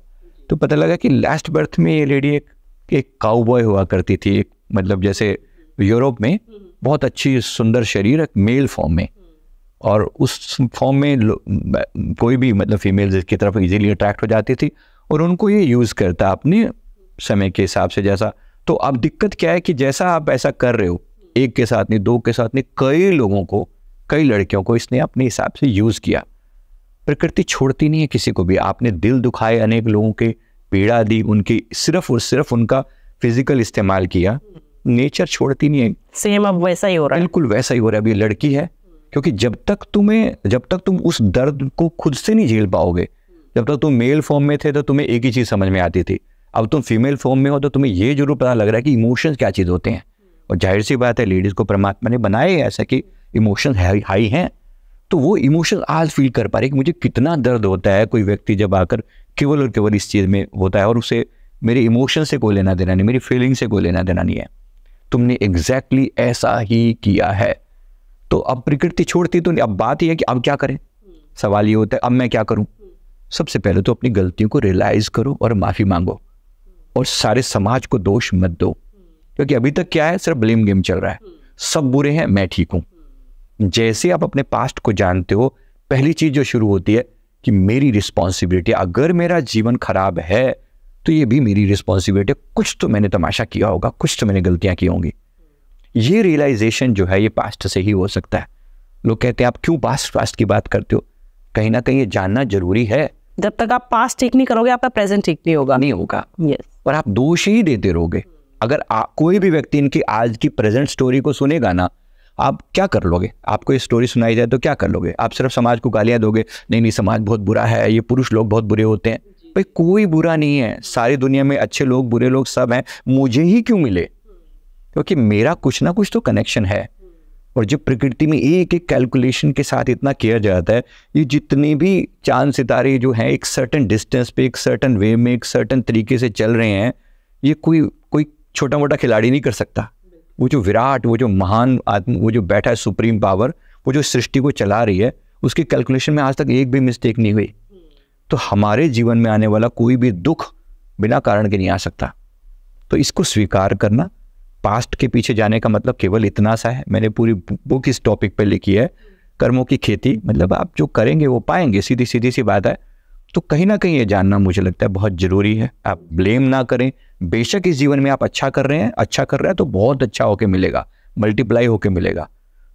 तो पता लगा कि लास्ट बर्थ में ये लेडी एक काउबॉय हुआ करती थी, एक मतलब जैसे यूरोप में बहुत अच्छी सुंदर शरीर, मेल फॉर्म में, और उस फॉर्म में कोई भी मतलब फीमेल की तरफ इजीली अट्रैक्ट हो जाती थी और उनको ये यूज़ करता अपने समय के हिसाब से जैसा। तो अब दिक्कत क्या है कि जैसा आप ऐसा कर रहे हो, एक के साथ नहीं, 2 के साथ नहीं, कई लोगों को, कई लड़कियों को इसने अपने हिसाब से यूज़ किया। प्रकृति छोड़ती नहीं है किसी को भी। आपने दिल दुखाए अनेक लोगों के, पीड़ा दी उनकी, सिर्फ और सिर्फ उनका फिजिकल इस्तेमाल किया, नेचर छोड़ती नहीं है। सेम अब वैसा ही हो रहा है, बिल्कुल वैसा ही हो रहा है। अब ये लड़की है, क्योंकि जब तक तुम उस दर्द को खुद से नहीं झेल पाओगे, जब तक तुम मेल फॉर्म में थे तो तुम्हें एक ही चीज़ समझ में आती थी, अब तुम फीमेल फॉर्म में हो तो तुम्हें ये जरूर पता लग रहा है कि इमोशंस क्या चीज़ होते हैं। और जाहिर सी बात है, लेडीज़ को परमात्मा ने बनाए ऐसा कि इमोशंस हाई हैं, तो वो इमोशन आज फील कर पा रहे कि मुझे कितना दर्द होता है। कोई व्यक्ति जब आकर केवल और केवल इस चीज़ में होता है और उसे मेरे इमोशन से कोई लेना देना नहीं, मेरी फीलिंग से कोई लेना देना नहीं है, तुमने एग्जैक्टली ऐसा ही किया है। तो अब प्रकृति छोड़ती तो नहीं। अब बात यह है कि अब क्या करें, सवाल ये होता है अब मैं क्या करूं। सबसे पहले तो अपनी गलतियों को रियलाइज करो और माफ़ी मांगो, और सारे समाज को दोष मत दो, क्योंकि अभी तक क्या है, सिर्फ ब्लेम गेम चल रहा है, सब बुरे हैं मैं ठीक हूं। जैसे आप अपने पास्ट को जानते हो, पहली चीज जो शुरू होती है कि मेरी रिस्पॉन्सिबिलिटी, अगर मेरा जीवन खराब है तो ये भी मेरी रिस्पॉन्सिबिलिटी, कुछ तो मैंने तमाशा किया होगा, कुछ तो मैंने गलतियां की होंगी। ये रियलाइजेशन जो है ये पास्ट से ही हो सकता है। लोग कहते हैं आप क्यों पास्ट की बात करते हो, कहीं ना कहीं ये जानना जरूरी है। जब तक आप पास्ट ठीक नहीं करोगे आपका प्रेजेंट ठीक नहीं होगा। yes. और आप दोष ही देते रहोगे। अगर कोई भी व्यक्ति इनकी आज की प्रेजेंट स्टोरी को सुनेगा ना, आप क्या कर लोगे? आपको ये स्टोरी सुनाई जाए तो क्या कर लोगे? आप सिर्फ समाज को गालियां दोगे, नहीं समाज बहुत बुरा है, ये पुरुष लोग बहुत बुरे होते हैं। भाई कोई बुरा नहीं है, सारी दुनिया में अच्छे लोग बुरे लोग सब हैं, मुझे ही क्यों मिले? क्योंकि मेरा कुछ ना कुछ तो कनेक्शन है। और जब प्रकृति में एक एक कैलकुलेशन के साथ इतना किया जाता है, ये जितने भी चांद सितारे जो हैं एक सर्टेन डिस्टेंस पे, एक सर्टेन वे में, एक सर्टेन तरीके से चल रहे हैं, ये कोई छोटा मोटा खिलाड़ी नहीं कर सकता। वो जो विराट, वो जो महान आदमी, वो जो बैठा है सुप्रीम पावर, वो जो सृष्टि को चला रही है, उसकी कैलकुलेशन में आज तक एक भी मिस्टेक नहीं हुई। तो हमारे जीवन में आने वाला कोई भी दुख बिना कारण के नहीं आ सकता। तो इसको स्वीकार करना, पास्ट के पीछे जाने का मतलब केवल इतना सा है। मैंने पूरी बुक इस टॉपिक पे लिखी है, कर्मों की खेती, मतलब आप जो करेंगे वो पाएंगे, सीधी सीधी सी बात है। तो कहीं ना कहीं ये जानना मुझे लगता है बहुत जरूरी है। आप ब्लेम ना करें, बेशक इस जीवन में आप अच्छा कर रहे हैं तो बहुत अच्छा होके मिलेगा, मल्टीप्लाई होके मिलेगा।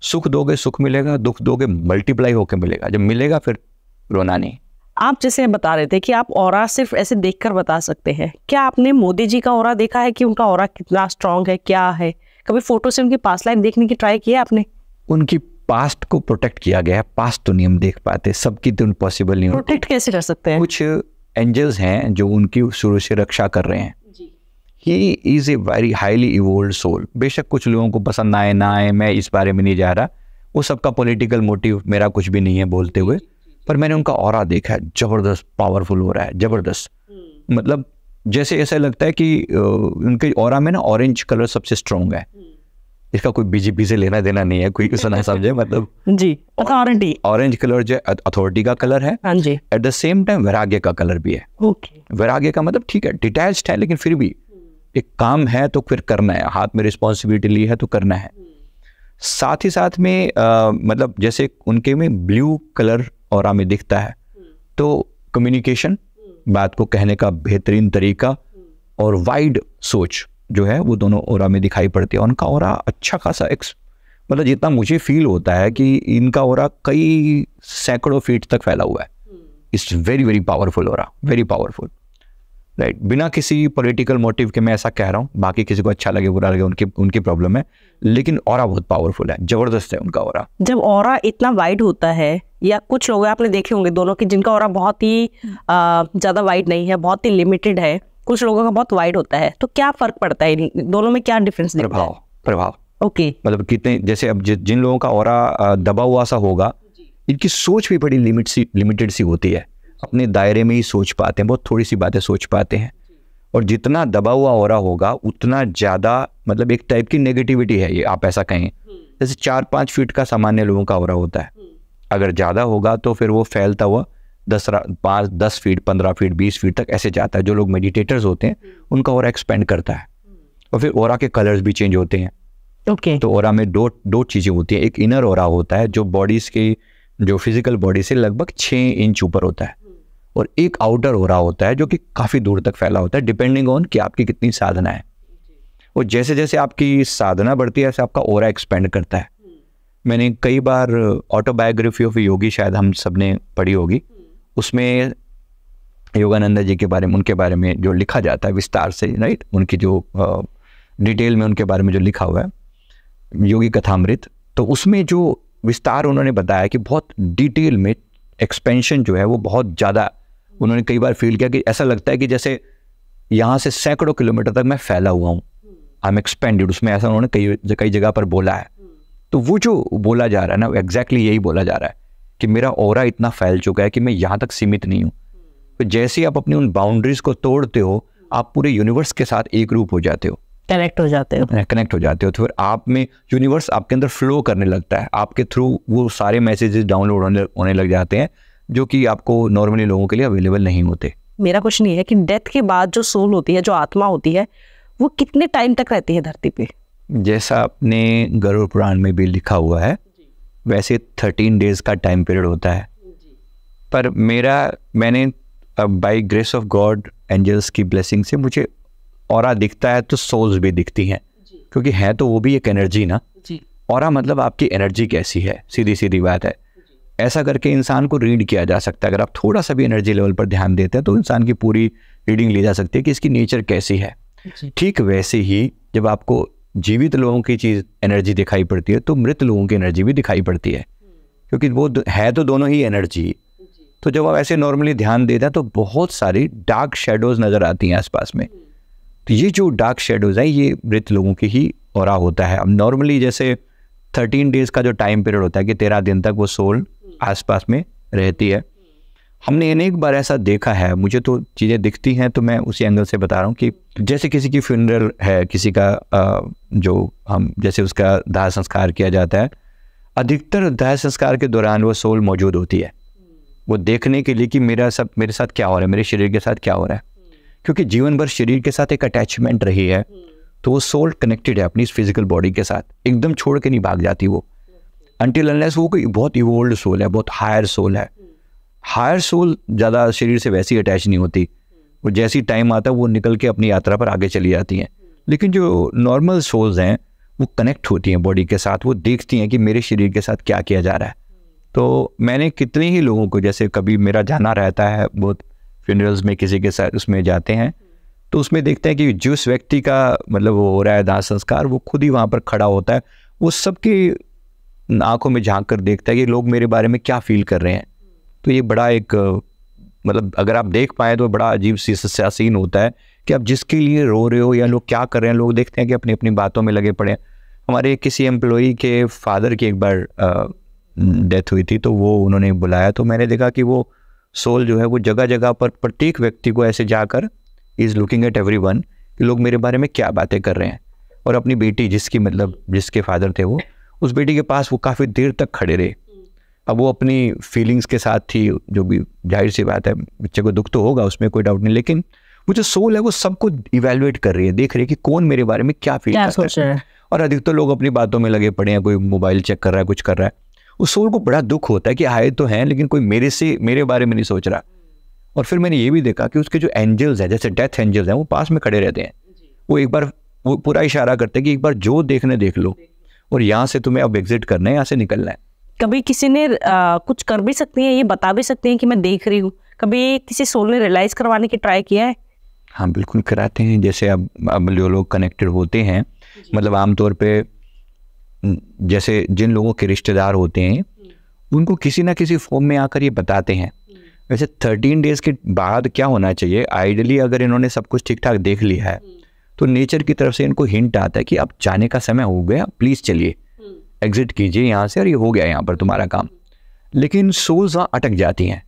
सुख दोगे सुख मिलेगा, दुख दोगे मल्टीप्लाई होके मिलेगा। जब मिलेगा फिर रोना नहीं। आप जैसे बता रहे थे कि आप ऑरा सिर्फ ऐसे देखकर बता सकते हैं, क्या आपने मोदी जी का ऑरा देखा है कि उनका ऑरा कितना स्ट्रांग है, क्या है? कभी फोटो से उनकी पास्ट लाइफ देखने की ट्राई किया आपने? उनकी पास्ट को प्रोटेक्ट किया गया है, पास्ट तो नहीं हम देख पाते, सबकी तो पॉसिबल नहीं होती। प्रोटेक्ट कैसे कर सकते हैं? कुछ एंजल्स हैं जो उनकी शुरू से रक्षा कर रहे हैं। He is a very highly evolved soul. बेशक कुछ लोगों को पसंद आए ना आए, मैं इस बारे में नहीं जा रहा, वो सबका पॉलिटिकल मोटिव मेरा कुछ भी नहीं है बोलते हुए, पर मैंने उनका ऑरा देखा है, जबरदस्त पावरफुल हो रहा है, जबरदस्त। मतलब जैसे ऐसा लगता है कि उनके ऑरा में ना ऑरेंज कलर सबसे स्ट्रॉन्ग है। इसका कोई बीजेपी से लेना देना नहीं है, कोई ऐसा ना समझे, मतलब जी अथॉरिटी, ऑरेंज कलर जो अथॉरिटी का कलर है, हाँ जी, एट द सेम टाइम वैराग्य का कलर भी है। ओके, वैराग्य का मतलब ठीक है डिटैच्ड है, लेकिन फिर भी एक काम है तो फिर करना है, हाथ में रिस्पॉन्सिबिलिटी ली है तो करना है। साथ ही साथ में मतलब जैसे उनके में ब्लू कलर ऑरा में दिखता है, तो कम्युनिकेशन, बात को कहने का बेहतरीन तरीका और वाइड सोच जो है वो दोनों ऑरा में दिखाई पड़ती है। उनका ऑरा अच्छा खासा मतलब जितना मुझे फील होता है कि इनका ऑरा कई सैकड़ों फीट तक फैला हुआ है। It's very very powerful aura, very powerful, right. बिना किसी पॉलिटिकल मोटिव के मैं ऐसा कह रहा हूँ, बाकी किसी को अच्छा लगे बुरा लगे उनकी प्रॉब्लम है, लेकिन ऑरा बहुत पावरफुल है, जबरदस्त है उनका ऑरा। जब ऑरा इतना वाइड होता है, या कुछ लोग आपने देखे होंगे दोनों की जिनका ऑरा बहुत ही ज़्यादा वाइड नहीं है, बहुत ही लिमिटेड है, कुछ लोगों का बहुत वाइड होता है, तो क्या फर्क पड़ता है दोनों में, क्या डिफरेंस दिखता है? प्रभाव ओके, मतलब कितने, जैसे अब जिन लोगों का ऑरा दबा हुआ सा होगा, इनकी सोच भी बड़ी लिमिटेड सी होती है, अपने दायरे में ही सोच पाते हैं, बहुत थोड़ी सी बातें सोच पाते हैं। और जितना दबा हुआ ऑरा होगा उतना ज़्यादा, मतलब एक टाइप की नेगेटिविटी है ये, आप ऐसा कहें। जैसे 4-5 फीट का सामान्य लोगों का ऑरा होता है, अगर ज़्यादा होगा तो फिर वो फैलता हुआ 10 फीट, 15 फीट, 20 फीट तक ऐसे जाता है। जो लोग मेडिटेटर्स होते हैं उनका ऑरा एक्सपेंड करता है। और फिर ऑरा के कलर्स भी चेंज होते हैं। ओके, तो ऑरा में दो चीज़ें होती हैं। एक इनर ऑरा होता है जो बॉडीज की, जो फिजिकल बॉडी से लगभग 6 इंच ऊपर होता है, और एक आउटर ऑरा होता है जो कि काफ़ी दूर तक फैला होता है, डिपेंडिंग ऑन कि आपकी कितनी साधना है। और जैसे जैसे आपकी साधना बढ़ती है, ऐसे आपका ऑरा एक्सपेंड करता है। मैंने कई बार ऑटोबायोग्राफी ऑफ योगी, शायद हम सब ने पढ़ी होगी, उसमें योगानंद जी के बारे में, उनके बारे में जो लिखा जाता है विस्तार से, राइट, उनकी जो डिटेल में उनके बारे में जो लिखा हुआ है, योगी कथामृत, तो उसमें जो विस्तार उन्होंने बताया कि बहुत डिटेल में एक्सपेंशन जो है वो बहुत ज़्यादा, उन्होंने कई बार फील किया कि ऐसा लगता है कि जैसे यहाँ से सैकड़ों किलोमीटर तक मैं फैला हुआ हूँ, आई एम एक्सपेंडेड। उसमें ऐसा उन्होंने कई जगह पर बोला है। तो वो जो बोला जा रहा है ना, एग्जैक्टली यही बोला जा रहा है कि मेरा ऑरा इतना फैल चुका है कि मैं यहाँ तक सीमित नहीं हूँ। तो जैसे ही आप अपनी उन बाउंड्रीज को तोड़ते हो, आप पूरे यूनिवर्स के साथ एक रूप हो जाते हो, कनेक्ट हो जाते हो। तो फिर आप में यूनिवर्स आपके अंदर फ्लो करने लगता है, आपके थ्रू वो सारे मैसेजेस डाउनलोड होने लग जाते हैं जो कि आपको नॉर्मली लोगों के लिए अवेलेबल नहीं होते। मेरा क्वेश्चन ये है कि डेथ के बाद जो सोल होती है, जो आत्मा होती है, वो कितने टाइम तक रहती है धरती पे? जैसा आपने गरुड़ पुराण में भी लिखा हुआ है, वैसे 13 डेज का टाइम पीरियड होता है। पर मैंने by grace of God, angels की ब्लेसिंग से मुझे ऑरा दिखता है, तो सोल्स भी दिखती हैं, क्योंकि है तो वो भी एक एनर्जी ना। ऑरा मतलब आपकी एनर्जी कैसी है, सीधी सीधी बात है। ऐसा करके इंसान को रीड किया जा सकता है। अगर आप थोड़ा सा भी एनर्जी लेवल पर ध्यान देते हैं तो इंसान की पूरी रीडिंग ली जा सकती है कि इसकी नेचर कैसी है। ठीक वैसे ही जब आपको जीवित लोगों की चीज़ एनर्जी दिखाई पड़ती है, तो मृत लोगों की एनर्जी भी दिखाई पड़ती है, क्योंकि वो है तो दोनों ही एनर्जी। तो जब आप ऐसे नॉर्मली ध्यान देते हैं तो बहुत सारी डार्क शेडोज नज़र आती हैं आसपास में। तो ये जो डार्क शेडोज हैं, ये मृत लोगों की ही ऑरा होता है। अब नॉर्मली जैसे 13 डेज का जो टाइम पीरियड होता है कि 13 दिन तक वो सोल आसपास में रहती है। हमने अनेक बार ऐसा देखा है, मुझे तो चीज़ें दिखती हैं तो मैं उसी एंगल से बता रहा हूँ कि जैसे किसी की फ्यूनरल है, किसी का जो हम जैसे उसका दाह संस्कार किया जाता है, अधिकतर दाह संस्कार के दौरान वो सोल मौजूद होती है, वो देखने के लिए कि मेरे साथ क्या हो रहा है, मेरे शरीर के साथ क्या हो रहा है, क्योंकि जीवन भर शरीर के साथ एक अटैचमेंट रही है, तो वो सोल कनेक्टेड है अपनी इस फिजिकल बॉडी के साथ, एकदम छोड़ के नहीं भाग जाती वो, अनटिल अनलेस वो कोई बहुत इवोल्ड सोल है, बहुत हायर सोल है। हायर सोल ज़्यादा शरीर से वैसी अटैच नहीं होती, वो जैसी टाइम आता है वो निकल के अपनी यात्रा पर आगे चली जाती हैं। लेकिन जो नॉर्मल सोल्स हैं वो कनेक्ट होती हैं बॉडी के साथ, वो देखती हैं कि मेरे शरीर के साथ क्या किया जा रहा है। तो मैंने कितने ही लोगों को, जैसे कभी मेरा जाना रहता है, बहुत फ्यूनरल्स में किसी के साथ उसमें जाते हैं, तो उसमें देखते हैं कि जिस व्यक्ति का मतलब वो हो रहा है दाह संस्कार, वो खुद ही वहाँ पर खड़ा होता है, वो सबकी आंखों में झांक कर देखता है कि लोग मेरे बारे में क्या फील कर रहे हैं। तो ये बड़ा एक मतलब अगर आप देख पाए तो बड़ा अजीब सा सीन होता है कि आप जिसके लिए रो रहे हो या लोग क्या कर रहे हैं, लोग देखते हैं कि अपनी अपनी बातों में लगे पड़े हैं। हमारे किसी एम्प्लॉई के फादर की एक बार डेथ हुई थी, तो वो उन्होंने बुलाया, तो मैंने देखा कि वो सोल जो है वो जगह जगह पर प्रत्येक व्यक्ति को ऐसे जाकर इज़ लुकिंग एट एवरीवन कि लोग मेरे बारे में क्या बातें कर रहे हैं। और अपनी बेटी जिसके फादर थे वो, उस बेटी के पास वो काफ़ी देर तक खड़े रहे। अब वो अपनी फीलिंग्स के साथ थी, जो भी जाहिर सी बात है, बच्चे को दुख तो होगा, उसमें कोई डाउट नहीं, लेकिन वो जो सोल है वो सबको इवेलुएट कर रही है, देख रही है कि कौन मेरे बारे में क्या फील कर रहा है। और अधिकतर लोग अपनी बातों में लगे पड़े हैं, कोई मोबाइल चेक कर रहा है, कुछ कर रहा है। उस सोल को बड़ा दुख होता है कि आए तो हैं लेकिन कोई मेरे बारे में नहीं सोच रहा। और फिर मैंने ये भी देखा कि उसके जो एंजल्स हैं, जैसे डेथ एंजल्स हैं, वो पास में खड़े रहते हैं, वो एक बार वो पूरा इशारा करते हैं कि एक बार जो देखने देख लो, और यहाँ से तुम्हें अब एग्जिट करना है, यहाँ से निकलना है। कभी किसी ने कुछ कर भी सकती है, ये बता भी सकते हैं कि मैं देख रही हूँ, कभी किसी सोल ने रियलाइज करवाने की ट्राई किया है? हाँ बिल्कुल कराते हैं। जैसे अब जो लोग कनेक्टेड होते हैं, मतलब आमतौर पे जैसे जिन लोगों के रिश्तेदार होते हैं उनको किसी ना किसी फॉर्म में आकर ये बताते हैं। वैसे 13 डेज के बाद क्या होना चाहिए, आइडियली अगर इन्होंने सब कुछ ठीक ठाक देख लिया है तो नेचर की तरफ से इनको हिंट आता है कि अब जाने का समय हो गया, प्लीज़ चलिए, एग्जिट कीजिए यहाँ से, और ये हो गया यहाँ पर तुम्हारा काम। लेकिन सोल्स वहाँ अटक जाती हैं।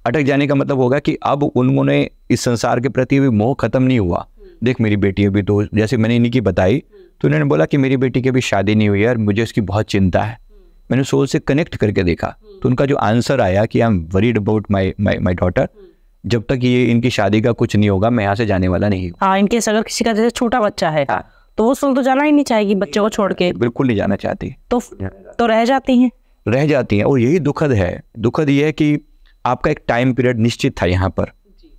अटक जाने का मतलब होगा कि अब उन्होंने इस संसार के प्रति भी मोह खत्म नहीं हुआ। देख मेरी बेटी अभी तो, जैसे मैंने इन्हीं की बताई, तो इन्होंने बोला कि मेरी बेटी की अभी शादी नहीं हुई है और मुझे उसकी बहुत चिंता है। मैंने सोल से कनेक्ट करके देखा तो उनका जो आंसर आया कि I am worried about my daughter, जब तक ये इनकी शादी का कुछ नहीं होगा मैं यहाँ से जाने वाला नहीं हूँ। हाँ, इनके अगर किसी का जैसे छोटा बच्चा है तो वो सोल तो जाना ही नहीं चाहेगी बच्चे को छोड़ के, बिल्कुल नहीं जाना चाहती, तो रह जाती हैं। और यही दुखद है। दुखद ये है कि आपका एक टाइम पीरियड निश्चित था यहाँ पर,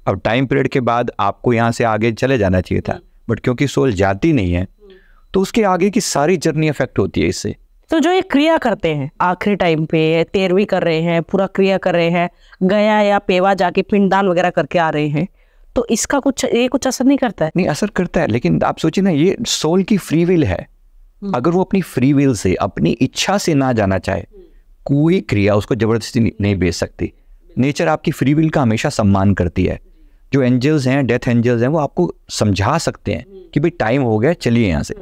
अब टाइम पीरियड के बाद आपको यहाँ से आगे चले जाना चाहिए था, बट क्योंकि सोल जाती नहीं है तो उसके आगे की सारी जर्नी अफेक्ट होती है इससे। तो जो ये क्रिया करते हैं आखिरी टाइम पे, 13वीं कर रहे हैं, पूरा क्रिया कर रहे हैं, गया या पेवा जाके पिंडदान वगैरह करके आ रहे हैं, तो इसका कुछ असर नहीं करता है? नहीं, असर करता है, लेकिन आप सोचिए ना, ये सोल की फ्री विल है। अगर वो अपनी फ्री विल से, अपनी इच्छा से ना जाना चाहे, कोई क्रिया उसको जबरदस्ती नहीं भेज सकती। नेचर आपकी फ्री विल का हमेशा सम्मान करती है। जो एंजल्स हैं, डेथ एंजल्स हैं, वो आपको समझा सकते हैं कि भाई टाइम हो गया, चलिए यहाँ से,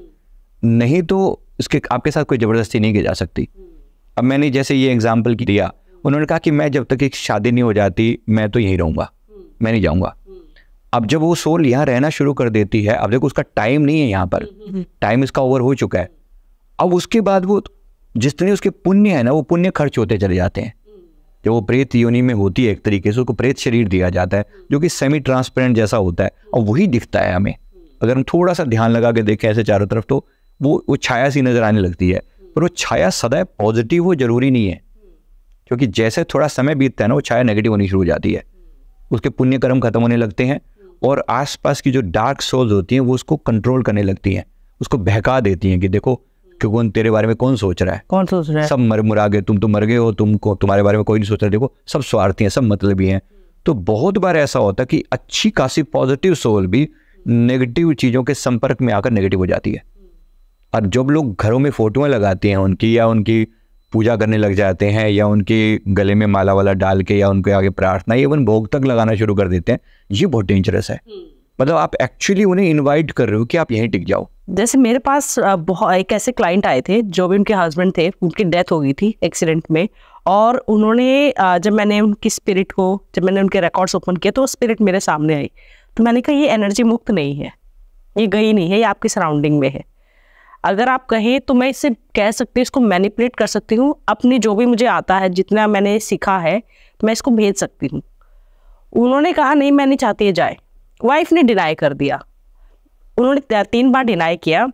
नहीं तो इसके आपके साथ कोई ज़बरदस्ती नहीं की जा सकती। अब मैंने जैसे ये एग्जाम्पल दिया, उन्होंने कहा कि मैं जब तक एक शादी नहीं हो जाती मैं तो यहीं रहूँगा, मैं नहीं जाऊँगा। अब जब वो सोल यहाँ रहना शुरू कर देती है, अब देखो उसका टाइम नहीं है यहाँ पर, टाइम इसका ओवर हो चुका है। अब उसके बाद वो जितने उसके पुण्य है ना, वो पुण्य खर्च होते चले जाते हैं। जब वो प्रेत योनि में होती है एक तरीके से, उसको प्रेत शरीर दिया जाता है जो कि सेमी ट्रांसपेरेंट जैसा होता है, और वही दिखता है हमें। अगर हम थोड़ा सा ध्यान लगा के देखें ऐसे चारों तरफ, तो वो छाया सी नजर आने लगती है। पर वो छाया सदैव पॉजिटिव हो जरूरी नहीं है, क्योंकि जैसे थोड़ा समय बीतता है ना, वो छाया नेगेटिव होनी शुरू हो जाती है, उसके पुण्य कर्म खत्म होने लगते हैं, और आसपास की जो डार्क सोल्स होती हैं वो उसको कंट्रोल करने लगती हैं, उसको बहका देती हैं कि देखो क्यों तेरे बारे में कौन सोच रहा है, सब मुरा गए, तुम तो मर गए हो, तुम्हारे बारे में कोई नहीं सोच रहा, देखो सब स्वार्थी हैं, सब मतलबी हैं। तो बहुत बार ऐसा होता है कि अच्छी खासी पॉजिटिव सोल भी नेगेटिव चीज़ों के संपर्क में आकर नेगेटिव हो जाती है। और जब लोग घरों में फोटोएं लगाते हैं उनकी, या उनकी पूजा करने लग जाते हैं, या उनके गले में माला वाला डाल के, या उनके आगे प्रार्थना, इवन भोग तक लगाना शुरू कर देते हैं, ये बहुत डेंजरस है। मतलब आप एक्चुअली उन्हें इनवाइट कर रहे हो कि आप यहीं टिक जाओ। जैसे मेरे पास बहुत एक ऐसे क्लाइंट आए थे जो भी उनके हस्बैंड थे, उनकी डेथ हो गई थी एक्सीडेंट में, और उन्होंने जब मैंने उनकी स्पिरिट को, जब मैंने उनके रिकॉर्ड्स ओपन किए तो स्पिरिट मेरे सामने आई। तो मैंने कहा ये एनर्जी मुक्त नहीं है, ये गई नहीं है, ये आपकी सराउंडिंग में है। अगर आप कहें तो मैं इससे कह सकती हूँ, इसको मैनिपुलेट कर सकती हूँ, अपनी जो भी मुझे आता है, जितना मैंने सीखा है मैं इसको भेज सकती हूँ। उन्होंने कहा नहीं मैं नहीं चाहती है जाए। वाइफ ने डिनाई कर दिया, उन्होंने 3 बार डिनाई किया।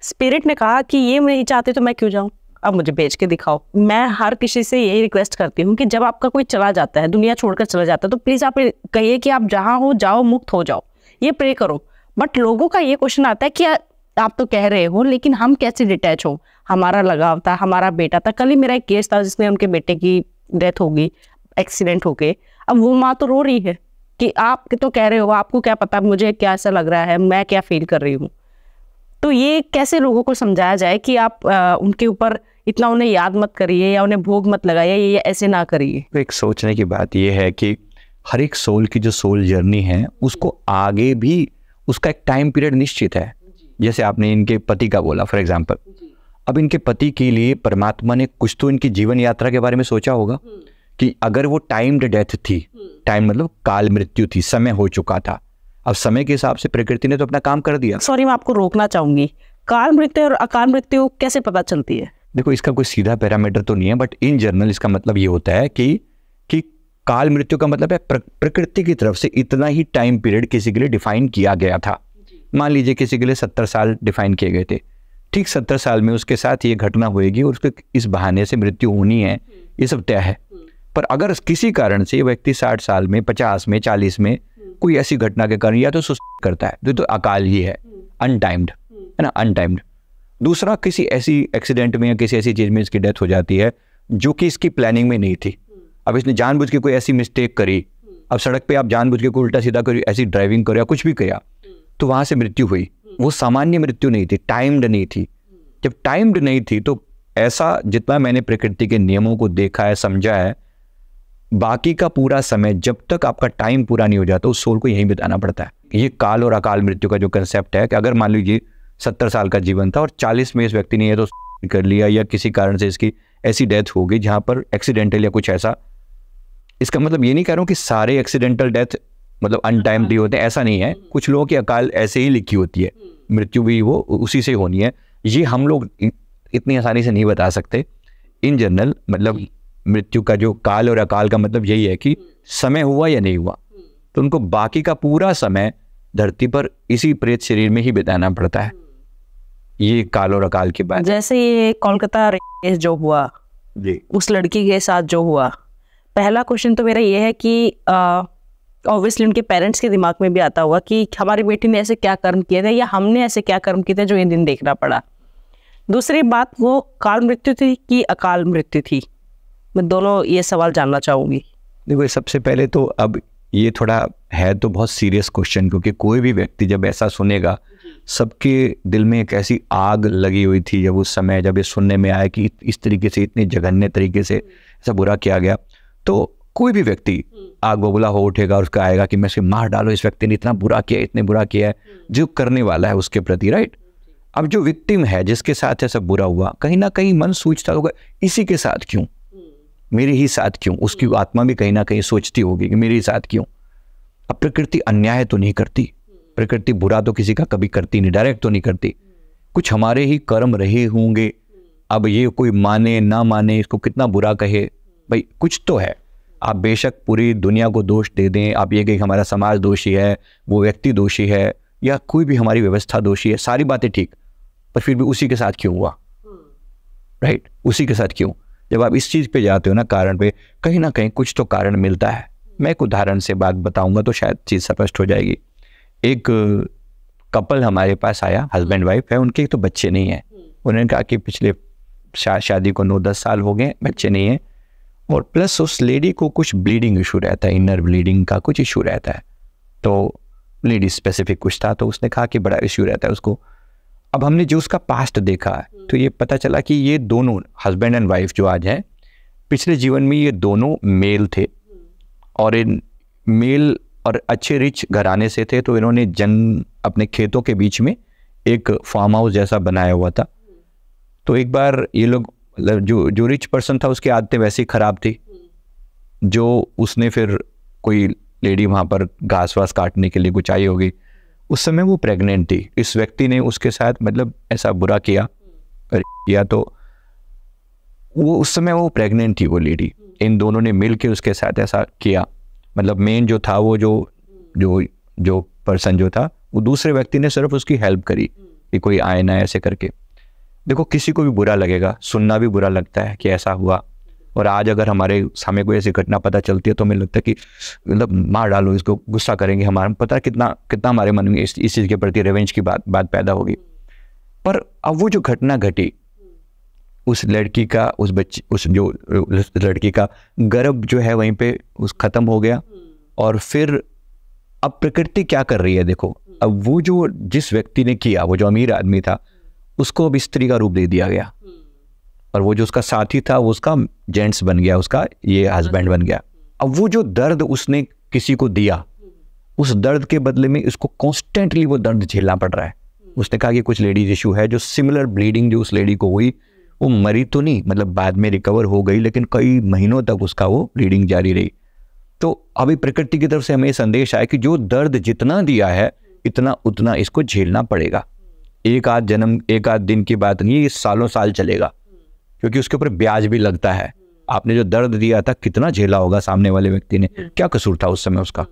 स्पिरिट ने कहा कि ये नहीं चाहते तो मैं क्यों जाऊँ, अब मुझे भेज के दिखाओ। मैं हर किसी से यही रिक्वेस्ट करती हूँ कि जब आपका कोई चला जाता है, दुनिया छोड़कर चला जाता है, तो प्लीज़ आप कहिए कि आप जहाँ हो जाओ, मुक्त हो जाओ, ये प्रे करो। बट लोगों का ये क्वेश्चन आता है कि आप तो कह रहे हो लेकिन हम कैसे डिटैच हो, हमारा लगाव था, हमारा बेटा था। कल ही मेरा एक केस था जिसमें उनके बेटे की डेथ हो गई एक्सीडेंट होके। अब वो माँ तो रो रही है कि आप तो कह रहे हो, आपको क्या पता मुझे क्या ऐसा लग रहा है, मैं क्या फील कर रही हूँ। तो ये कैसे लोगों को समझाया जाए कि आप उनके ऊपर इतना उन्हें याद मत करिए या उन्हें भोग मत लगाइए, ये ऐसे ना करिए। तो एक सोचने की बात ये है कि हर एक सोल की जो सोल जर्नी है उसको आगे भी उसका एक टाइम पीरियड निश्चित है। जैसे आपने इनके पति का बोला फॉर एग्जाम्पल, अब इनके पति के लिए परमात्मा ने कुछ तो इनकी जीवन यात्रा के बारे में सोचा होगा कि अगर वो टाइम्ड डेथ थी, टाइम मतलब काल मृत्यु थी, समय हो चुका था, अब समय के हिसाब से प्रकृति ने तो अपना काम कर दिया। सॉरी मैं आपको रोकना चाहूंगी, काल मृत्यु और अकाल मृत्यु कैसे पता चलती है? देखो इसका कोई सीधा पैरामीटर तो नहीं है, बट इन जनरल इसका मतलब ये होता है कि काल मृत्यु का मतलब है प्रकृति की तरफ से इतना ही टाइम पीरियड किसी के लिए डिफाइन किया गया था। मान लीजिए किसी के लिए 70 साल डिफाइन किए गए थे, ठीक 70 साल में उसके साथ ये घटना होएगी और उसके इस बहाने से मृत्यु होनी है, ये सब तय है। पर अगर किसी कारण से व्यक्ति 60 साल में, 50 में, 40 में कोई ऐसी घटना के कारण या तो सुसाइड करता है, तो अकाल ही है, अनटाइम्ड है ना, अनटाइम्ड। दूसरा किसी ऐसी एक्सीडेंट में या किसी ऐसी चीज में इसकी डेथ हो जाती है जो कि इसकी प्लानिंग में नहीं थी। अब इसने जानबूझ के कोई ऐसी मिस्टेक करी, अब सड़क पे आप जानबूझ के कोई उल्टा सीधा करी, ऐसी ड्राइविंग करो या कुछ भी किया, तो वहां से मृत्यु हुई। वो सामान्य मृत्यु नहीं थी, टाइम्ड नहीं थी। जब टाइम्ड नहीं थी तो ऐसा जितना मैंने प्रकृति के नियमों को देखा है, समझा है, बाकी का पूरा समय जब तक आपका टाइम पूरा नहीं हो जाता उस सोल को यहीं बिताना पड़ता है। ये काल और अकाल मृत्यु का जो कंसेप्ट है कि अगर मान लीजिए 70 साल का जीवन था और 40 में इस व्यक्ति ने ये तो कर लिया या किसी कारण से इसकी ऐसी डेथ हो गई जहां पर एक्सीडेंटल या कुछ ऐसा, इसका मतलब ये नहीं कह रहा हूँ कि सारे एक्सीडेंटल डेथ मतलब अनटाइमली होते हैं, ऐसा नहीं है। कुछ लोगों की अकाल ऐसे ही लिखी होती है, मृत्यु भी वो उसी से होनी है। ये हम लोग इतनी आसानी से नहीं बता सकते। इन जनरल मतलब मृत्यु का जो काल और अकाल का मतलब यही है कि समय हुआ या नहीं हुआ, तो उनको बाकी का पूरा समय धरती पर इसी प्रेत शरीर में ही बिताना पड़ता है। ये काल और अकाल की बात। जैसे ये कोलकाता केस जो हुआ जी, उस लड़की के साथ जो हुआ, पहला क्वेश्चन तो मेरा ये है कि ऑब्वियसली उनके पेरेंट्स के दिमाग में भी आता होगा कि हमारी बेटी ने ऐसे क्या कर्म किए थे या हमने ऐसे क्या कर्म किए थे जो ये दिन देखना पड़ा। दूसरी बात, वो काल मृत्यु थी कि अकाल मृत्यु थी? मैं दोनों ये सवाल जानना चाहूँगी। देखो सबसे पहले तो अब ये थोड़ा है तो बहुत सीरियस क्वेश्चन, क्योंकि कोई भी व्यक्ति जब ऐसा सुनेगा, सबके दिल में एक ऐसी आग लगी हुई थी जब उस समय जब ये सुनने में आया कि इस तरीके से, इतने जघन्य तरीके से ऐसा बुरा किया गया, तो कोई भी व्यक्ति आग बबूला हो उठेगा और उसका आएगा कि मैं इसे मार डालो, इस व्यक्ति ने इतना बुरा किया, इतने बुरा किया है, जो करने वाला है उसके प्रति, राइट। अब जो विक्टिम है जिसके साथ ऐसा बुरा हुआ, कहीं ना कहीं मन सोचता होगा इसी के साथ क्यों, मेरे ही साथ क्यों, उसकी आत्मा भी कहीं ना कहीं सोचती होगी कि मेरे ही साथ क्यों। अब प्रकृति अन्याय तो नहीं करती, प्रकृति बुरा तो किसी का कभी करती नहीं, डायरेक्ट तो नहीं करती, कुछ हमारे ही कर्म रहे होंगे। अब ये कोई माने ना माने, इसको कितना बुरा कहे, भाई कुछ तो है। आप बेशक पूरी दुनिया को दोष दे दें, आप ये कहें हमारा समाज दोषी है, वो व्यक्ति दोषी है, या कोई भी हमारी व्यवस्था दोषी है, सारी बातें ठीक, पर फिर भी उसी के साथ क्यों हुआ, राइट, उसी के साथ क्यों। जब आप इस चीज पे जाते हो ना, कारण पे, कहीं ना कहीं कुछ तो कारण मिलता है। मैं एक उदाहरण से बात बताऊंगा तो शायद चीज स्पष्ट हो जाएगी। एक कपल हमारे पास आया, हस्बैंड वाइफ है, उनके तो बच्चे नहीं है। उन्होंने कहा कि पिछले शादी को 9-10 साल हो गए, बच्चे नहीं है, और प्लस उस लेडी को कुछ ब्लीडिंग इशू रहता है, इनर ब्लीडिंग का कुछ इशू रहता है, तो लेडी स्पेसिफिक कुछ था, तो उसने कहा कि बड़ा इशू रहता है उसको। अब हमने जो उसका पास्ट देखा है तो ये पता चला कि ये दोनों हस्बैंड एंड वाइफ जो आज हैं, पिछले जीवन में ये दोनों मेल थे, और इन मेल और अच्छे रिच घराने से थे, तो इन्होंने अपने खेतों के बीच में एक फार्म हाउस जैसा बनाया हुआ था। तो एक बार ये लोग, जो रिच पर्सन था उसकी आदतें वैसे ही खराब थी, जो उसने फिर कोई लेडी वहाँ पर घास वास काटने के लिए कुछ आई होगी, उस समय वो प्रेग्नेंट थी। इस व्यक्ति ने उसके साथ मतलब ऐसा बुरा किया, तो वो उस समय वो प्रेग्नेंट थी वो लेडी, इन दोनों ने मिल के उसके साथ ऐसा किया। मतलब मेन जो था वो जो पर्सन जो था, वो दूसरे व्यक्ति ने सिर्फ उसकी हेल्प करी कि कोई आए ना, ऐसे करके। देखो किसी को भी बुरा लगेगा, सुनना भी बुरा लगता है कि ऐसा हुआ। और आज अगर हमें कोई ऐसी घटना पता चलती है तो हमें लगता है कि मतलब मार डालो इसको, गुस्सा करेंगे, हमारा पता है कितना हमारे मन में इस चीज़ के प्रति रिवेंज की बात पैदा होगी। पर अब वो जो घटना घटी, उस लड़की का जो लड़की का गर्भ जो है वहीं पे खत्म हो गया। और फिर अब प्रकृति क्या कर रही है देखो, अब वो जो जिस व्यक्ति ने किया, वो जो अमीर आदमी था, उसको अब स्त्री का रूप दे दिया गया, और वो जो उसका साथी था वो उसका जेंट्स बन गया, उसका ये हस्बैंड बन गया। अब वो जो दर्द उसने किसी को दिया, उस दर्द के बदले में इसको कॉन्स्टेंटली वो दर्द झेलना पड़ रहा है। उसने कहा कि कुछ लेडीज इशू है, जो सिमिलर ब्लीडिंग जो उस लेडी को हुई, वो मरी तो नहीं, मतलब बाद में रिकवर हो गई, लेकिन कई महीनों तक उसका वो ब्लीडिंग जारी रही। तो अभी प्रकृति की तरफ से हमें संदेश आया कि जो दर्द जितना दिया है उतना इसको झेलना पड़ेगा। एक आध दिन की बात नहीं, ये सालों साल चलेगा, क्योंकि उसके ऊपर ब्याज भी लगता है। आपने जो दर्द दिया था कितना झेला होगा सामने वाले व्यक्ति ने, क्या कसूर था उस समय उसका?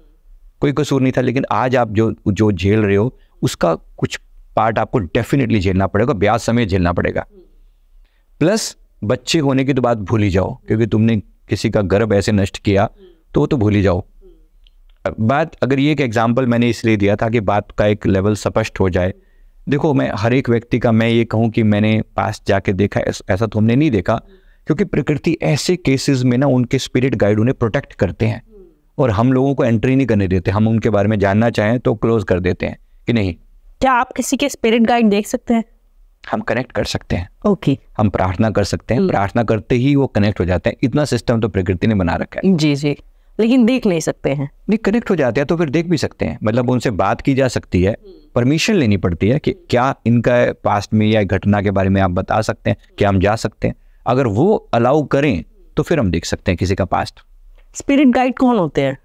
कोई कसूर नहीं था, लेकिन आज आप जो झेल रहे हो उसका कुछ पार्ट आपको डेफिनेटली झेलना पड़ेगा, ब्याज समेत झेलना पड़ेगा। प्लस बच्चे होने की तो बात भूल ही जाओ, क्योंकि तुमने किसी का गर्भ ऐसे नष्ट किया तो वो तो भूल ही जाओ। बात अगर ये एक एग्जाम्पल मैंने इसलिए दिया था कि बात का एक लेवल स्पष्ट हो जाए। देखो मैं हर एक व्यक्ति का मैं ये कहूँ कि मैंने पास जाके देखा, ऐसा तो हमने नहीं देखा, क्योंकि प्रकृति ऐसे केसेस में ना उनके स्पिरिट गाइड उन्हें प्रोटेक्ट करते हैं, और हम लोगों को एंट्री नहीं करने देते। हम उनके बारे में जानना चाहें तो क्लोज कर देते हैं कि नहीं। क्या आप किसी के स्पिरिट गाइड देख सकते हैं? हम कनेक्ट कर सकते हैं। ओके। हम प्रार्थना कर सकते हैं, प्रार्थना करते ही वो कनेक्ट हो जाते हैं। इतना सिस्टम तो प्रकृति ने बना रखा है। जी जी, लेकिन देख नहीं सकते हैं। नहीं, कनेक्ट हो जाते हैं तो फिर देख भी सकते हैं, मतलब उनसे बात की जा सकती है, परमिशन लेनी पड़ती है कि क्या इनका पास्ट में या घटना के बारे में आप बता सकते हैं, क्या हम जा सकते हैं। अगर वो अलाउ करें तो फिर हम देख सकते हैं किसी का पास्ट। स्पिरिट गाइड कौन होते हैं?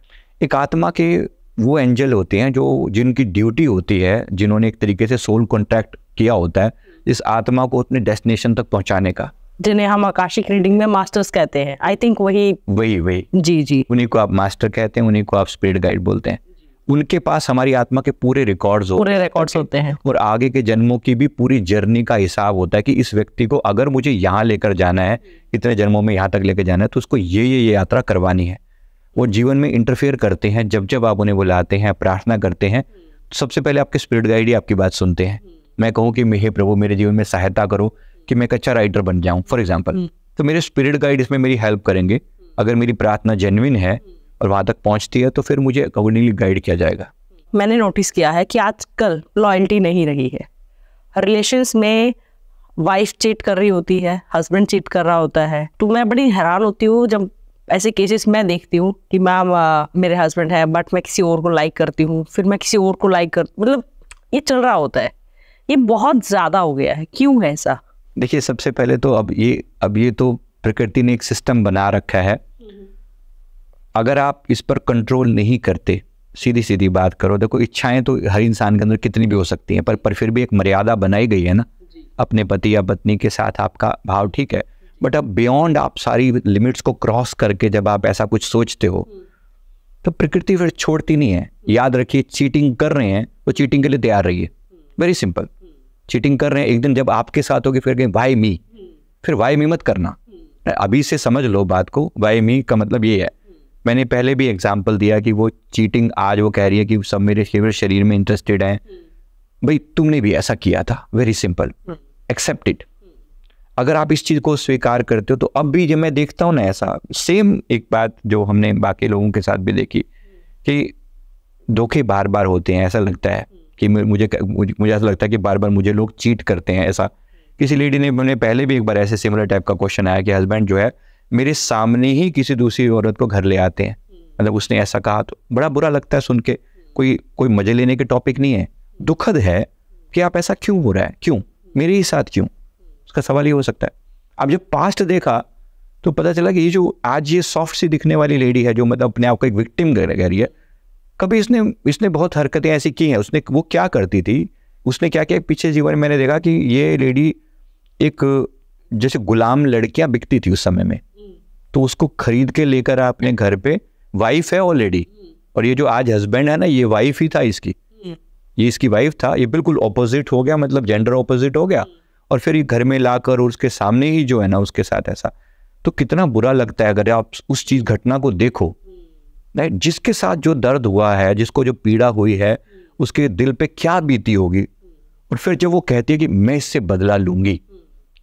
एक आत्मा के वो एंजल होते हैं जिनकी ड्यूटी होती है, जिन्होंने एक तरीके से सोल कॉन्ट्रैक्ट किया होता है इस आत्मा को अपने डेस्टिनेशन तक पहुंचाने का, जिन्हें हम आकाशिक रीडिंग में मास्टर्स कहते हैं। आई थिंक वही जी जी, उन्हीं को आप मास्टर कहते हैं, उन्हीं को आप स्पिरिट गाइड बोलते हैं। उनके पास हमारी आत्मा के पूरे रिकॉर्ड्स होते हैं, और आगे के जन्मों की भी पूरी जर्नी का हिसाब होता है कि इस व्यक्ति को अगर मुझे यहाँ लेकर जाना है, इतने जन्मों में यहाँ तक लेकर जाना है, तो उसको ये यात्रा करवानी है। वो जीवन में इंटरफेयर करते हैं। जब आप उन्हें बुलाते हैं, प्रार्थना करते हैं, तो सबसे पहले आपके स्पिरिट गाइड ही आपकी बात सुनते हैं। मैं कहूँ कि हे प्रभु मेरे जीवन में सहायता करो कि मैं एक अच्छा राइटर बन जाऊँ फॉर एग्जाम्पल, तो मेरे स्पिरिट गाइड इसमें मेरी हेल्प करेंगे। अगर मेरी प्रार्थना जेन्युइन है और वहाँ तक पहुँचती है तो फिर मुझे अकॉर्डिंगली गाइड किया जाएगा। मैंने नोटिस किया है कि आजकल लॉयल्टी नहीं रही है। रिलेशंस में वाइफ चीट कर रही होती है, हस्बैंड चीट कर रहा होता है, तो मैं बड़ी हैरान होती हूँ जब ऐसे केसेस मैं देखती हूँ कि मैम मेरे हस्बैंड है बट मैं किसी और को लाइक करती हूँ, फिर मैं किसी और को लाइक मतलब ये चल रहा होता है। ये बहुत ज़्यादा हो गया है, क्यों है ऐसा? देखिए सबसे पहले तो अब ये तो प्रकृति ने एक सिस्टम बना रखा है। अगर आप इस पर कंट्रोल नहीं करते, सीधी बात करो, देखो इच्छाएं तो हर इंसान के अंदर कितनी भी हो सकती हैं, पर फिर भी एक मर्यादा बनाई गई है ना। अपने पति या पत्नी के साथ आपका भाव ठीक है, बट अब बियॉन्ड आप सारी लिमिट्स को क्रॉस करके जब आप ऐसा कुछ सोचते हो तो प्रकृति फिर छोड़ती नहीं है। याद रखिए, चीटिंग कर रहे हैं तो चीटिंग के लिए तैयार रहिए। वेरी सिंपल, चीटिंग कर रहे हैं, एक दिन जब आपके साथ होगी फिर कहें वाई मी, फिर वाई मी मत करना। अभी से समझ लो बात को, वाई मी का मतलब ये है। मैंने पहले भी एग्जाम्पल दिया कि वो चीटिंग आज वो कह रही है कि सब मेरे शरीर में इंटरेस्टेड हैं। भाई तुमने भी ऐसा किया था, वेरी सिंपल, एक्सेप्ट इट। अगर आप इस चीज़ को स्वीकार करते हो तो अब भी जब मैं देखता हूँ ना ऐसा सेम एक बात जो हमने बाकी लोगों के साथ भी देखी कि धोखे बार बार होते हैं। ऐसा लगता है कि मुझे ऐसा लगता है कि बार बार मुझे लोग चीट करते हैं। ऐसा किसी लेडी ने, मैंने पहले भी एक बार ऐसे सिमिलर टाइप का क्वेश्चन आया कि हस्बैंड जो है मेरे सामने ही किसी दूसरी औरत को घर ले आते हैं मतलब उसने ऐसा कहा तो बड़ा बुरा लगता है सुन के। कोई मजे लेने के टॉपिक नहीं है, दुखद है कि आप ऐसा क्यों हो रहा है, क्यों मेरे ही साथ, क्यों, उसका सवाल ये हो सकता है। अब जब पास्ट देखा तो पता चला कि ये जो आज ये सॉफ्ट सी दिखने वाली लेडी है, जो मतलब अपने आप को एक विक्टिम कह रही है, कभी इसने बहुत हरकतें ऐसी की हैं। उसने वो क्या करती थी, उसने क्या किया पीछे जीवन में मैंने देखा कि ये लेडी एक जैसे गुलाम लड़कियां बिकती थी उस समय में, तो उसको खरीद के लेकर अपने घर पे, वाइफ है ऑलरेडी, और ये जो आज हस्बैंड है ना, ये वाइफ ही था इसकी, ये इसकी वाइफ था। ये बिल्कुल ऑपोजिट हो गया, मतलब जेंडर ऑपोजिट हो गया, और फिर ये घर में लाकर और उसके सामने ही जो है ना उसके साथ ऐसा। तो कितना बुरा लगता है अगर आप उस चीज घटना को देखो, नहीं, जिसके साथ जो दर्द हुआ है, जिसको जो पीड़ा हुई है, उसके दिल पे क्या बीती होगी। और फिर जब वो कहती है कि मैं इससे बदला लूंगी,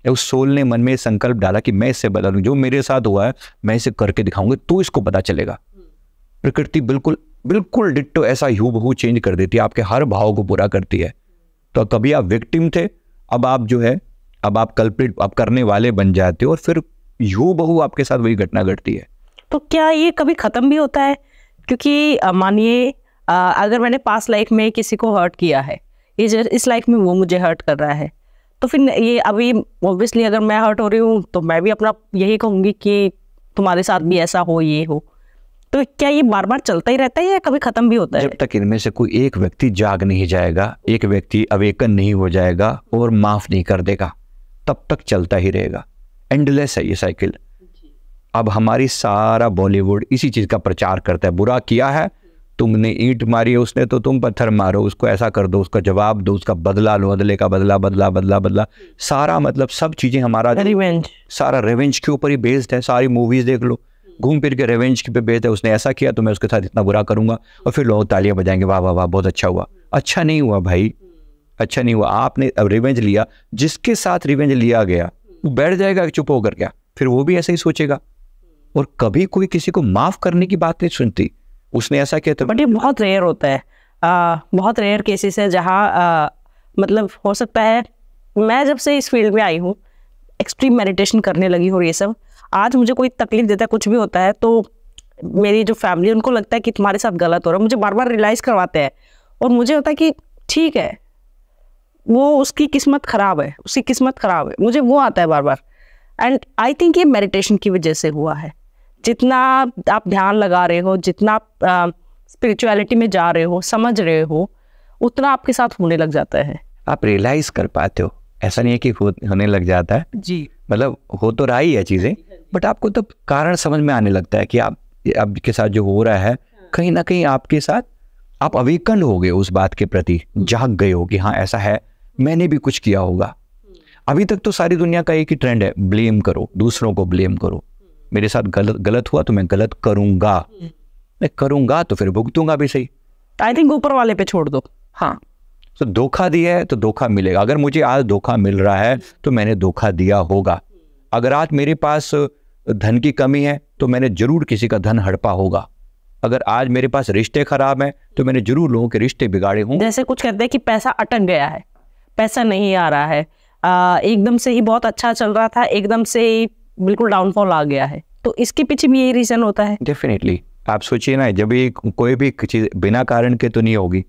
उस सोल ने मन में संकल्प डाला कि मैं इससे बदला लूंगी, जो मेरे साथ हुआ है मैं इसे करके दिखाऊंगी, तो इसको पता चलेगा। प्रकृति बिल्कुल बिल्कुल डिट्टो ऐसा हूबहू चेंज कर देती है, आपके हर भाव को पूरा करती है। तो कभी आप विक्टिम थे, अब आप जो है, अब आप कल्प्रिट, आप करने वाले बन जाते हो, और फिर हूबहू आपके साथ वही घटना घटती है। तो क्या ये कभी खत्म भी होता है? क्योंकि मानिए अगर मैंने पास्ट लाइफ में किसी को हर्ट किया है, इस लाइफ में वो मुझे हर्ट कर रहा है, तो फिर ये अभी ऑब्वियसली अगर मैं हर्ट हो रही हूँ तो मैं भी अपना यही कहूँगी कि तुम्हारे साथ भी ऐसा हो, ये हो। तो क्या ये बार बार चलता ही रहता है या कभी खत्म भी होता है? जब तक इनमें से कोई एक व्यक्ति जाग नहीं जाएगा, एक व्यक्ति अवेकन नहीं हो जाएगा और माफ नहीं कर देगा, तब तक चलता ही रहेगा। एंडलेस है ये साइकिल। अब हमारी सारा बॉलीवुड इसी चीज का प्रचार करता है, बुरा किया है, तुमने ईंट मारी है उसने तो तुम पत्थर मारो, उसको ऐसा कर दो, उसका जवाब दो, उसका बदला लो, बदले का बदला, बदला बदला बदला, सारा मतलब सब चीजें हमारा रिवेंज, सारा रिवेंज के ऊपर ही बेस्ड है। सारी मूवीज देख लो, घूम फिर के रिवेंज पे बेस्ड है। उसने ऐसा किया तो मैं उसके साथ इतना बुरा करूंगा, और फिर लोग तालियां बजाएंगे, वाह वाह वाह बहुत अच्छा हुआ। अच्छा नहीं हुआ भाई, अच्छा नहीं हुआ। आपने अब रिवेंज लिया, जिसके साथ रिवेंज लिया गया वो बैठ जाएगा चुप होकर, क्या फिर वो भी ऐसा ही सोचेगा, और कभी कोई किसी को माफ करने की बात नहीं सुनती। उसने ऐसा किया तो, बट ये बहुत रेयर होता है, बहुत रेयर केसेस है जहाँ मतलब हो सकता है मैं जब से इस फील्ड में आई हूँ, एक्सट्रीम मेडिटेशन करने लगी हूँ, ये सब आज मुझे कोई तकलीफ देता है, कुछ भी होता है, तो मेरी जो फैमिली उनको लगता है कि तुम्हारे साथ गलत हो रहा है, मुझे बार बार रियलाइज करवाते हैं, और मुझे होता है कि ठीक है वो उसकी किस्मत खराब है, उसकी किस्मत खराब है, मुझे वो आता है बार बार। एंड आई थिंक ये मेडिटेशन की वजह से हुआ है। जितना आप ध्यान लगा रहे हो, जितना आप स्पिरिचुअलिटी में जा रहे हो, समझ रहे हो, उतना आपके साथ होने लग जाता है। आप रियलाइज कर पाते हो, ऐसा नहीं है कि होने लग जाता है जी, मतलब हो तो रहा ही है चीजें, बट आपको तब कारण समझ में आने लगता है कि आपके साथ जो हो रहा है कहीं ना कहीं आपके साथ आप अवेकन हो गए, उस बात के प्रति जाग गए हो कि हाँ ऐसा है, मैंने भी कुछ किया होगा। अभी तक तो सारी दुनिया का एक ही ट्रेंड है, ब्लेम करो, दूसरों को ब्लेम करो। मेरे साथ गलत हुआ तो मैं गलत करूंगा, मैं करूंगा तो फिर भुगतूंगा भी सही। आई थिंक ऊपर वाले पे छोड़ दो। हाँ, तो धोखा दिया है तो धोखा मिलेगा। अगर मुझे आज धोखा मिल रहा है तो मैंने धोखा दिया होगा। अगर आज मेरे पास धन की कमी है तो मैंने जरूर किसी का धन हड़पा होगा। अगर आज मेरे पास रिश्ते खराब हैं तो मैंने जरूर लोगों के रिश्ते बिगाड़े हों। जैसे कुछ कहते हैं कि पैसा अटक गया है, पैसा नहीं आ रहा है, एकदम से ही बहुत अच्छा चल रहा था, एकदम से ही बिल्कुल डाउनफॉल आ गया है, तो इसके पीछे भी यही रीजन होता है। डेफिनेटली आप सोचिए ना, जब ये कोई भी चीज बिना कारण के तो नहीं होगी।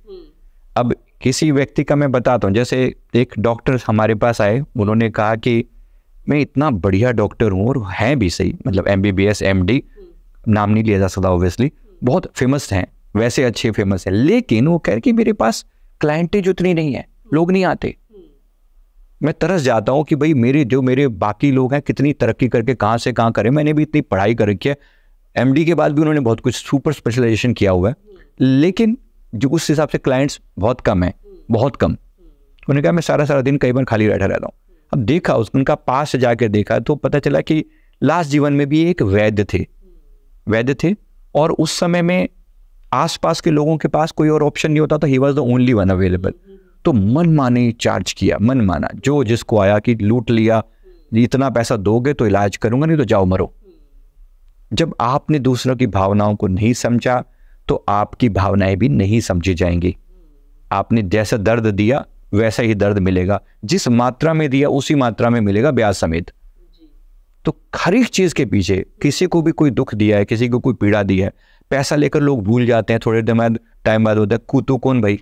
अब किसी व्यक्ति का मैं बताता हूँ, जैसे एक डॉक्टर हमारे पास आए, उन्होंने कहा कि मैं इतना बढ़िया डॉक्टर हूँ, और हैं भी सही, मतलब MBBS MD, नाम नहीं लिया जा सकता ऑब्वियसली, बहुत फेमस हैं, वैसे अच्छे फेमस हैं, लेकिन वो कह रहे कि मेरे पास क्लाइंटेज उतनी नहीं है, लोग नहीं आते। मैं तरस जाता हूँ कि भाई मेरे बाकी लोग हैं कितनी तरक्की करके कहाँ से कहाँ करें, मैंने भी इतनी पढ़ाई कर रखी है, MD के बाद भी उन्होंने बहुत कुछ सुपर स्पेशलाइजेशन किया हुआ है, लेकिन जो उस हिसाब से क्लाइंट्स बहुत कम है, बहुत कम। उन्होंने कहा मैं सारा दिन कई बार खाली बैठा रहता हूँ। अब देखा उनका पास से जाकर देखा तो पता चला कि लास्ट जीवन में भी एक वैद्य थे, और उस समय में आसपास के लोगों के पास कोई और ऑप्शन नहीं होता था, he was the only one available. तो मन माने चार्ज किया, मन माना, जो जिसको आया कि लूट लिया, इतना पैसा दोगे तो इलाज करूंगा, नहीं तो जाओ मरो। जब आपने दूसरों की भावनाओं को नहीं समझा तो आपकी भावनाएं भी नहीं समझी जाएंगी। आपने जैसा दर्द दिया वैसा ही दर्द मिलेगा, जिस मात्रा में दिया उसी मात्रा में मिलेगा, ब्याज समेत। तो हर एक चीज के पीछे किसी को भी कोई दुख दिया है, किसी को कोई पीड़ा दी है, पैसा लेकर लोग भूल जाते हैं, थोड़े टाइम बाद होता है तू कौन भाई।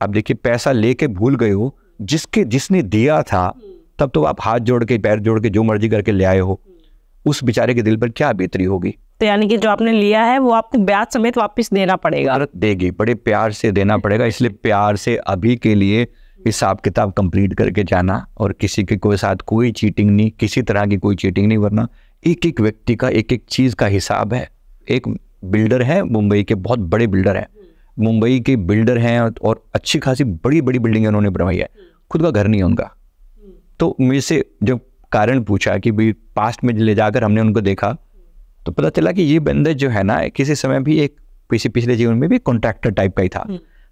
अब देखिए पैसा लेके भूल गए हो, जिसने दिया था तब तो आप हाथ जोड़ के पैर जोड़ के जो मर्जी करके ले आए हो, उस बेचारे के दिल पर क्या बेहतरी होगी। तो यानी कि जो आपने लिया है वो आपको ब्याज समेत वापस देना पड़ेगा। देगी, बड़े प्यार से देना पड़ेगा। इसलिए प्यार से अभी के लिए हिसाब किताब कंप्लीट करके जाना, और किसी के कोई साथ कोई चीटिंग नहीं, किसी तरह की कोई चीटिंग नहीं, वरना एक एक व्यक्ति का एक एक चीज का हिसाब है। एक बिल्डर है मुंबई के, बहुत बड़े बिल्डर हैं, मुंबई के बिल्डर हैं और अच्छी खासी बड़ी बड़ी बिल्डिंग उन्होंने बनवाई है, खुद का घर नहीं है उनका। तो मेरे से जब कारण पूछा कि भाई पास्ट में ले जाकर हमने उनको देखा, तो पता चला कि ये बंदर जो है ना किसी समय भी एक पिछले जीवन में भी कॉन्ट्रैक्टर टाइप का ही था।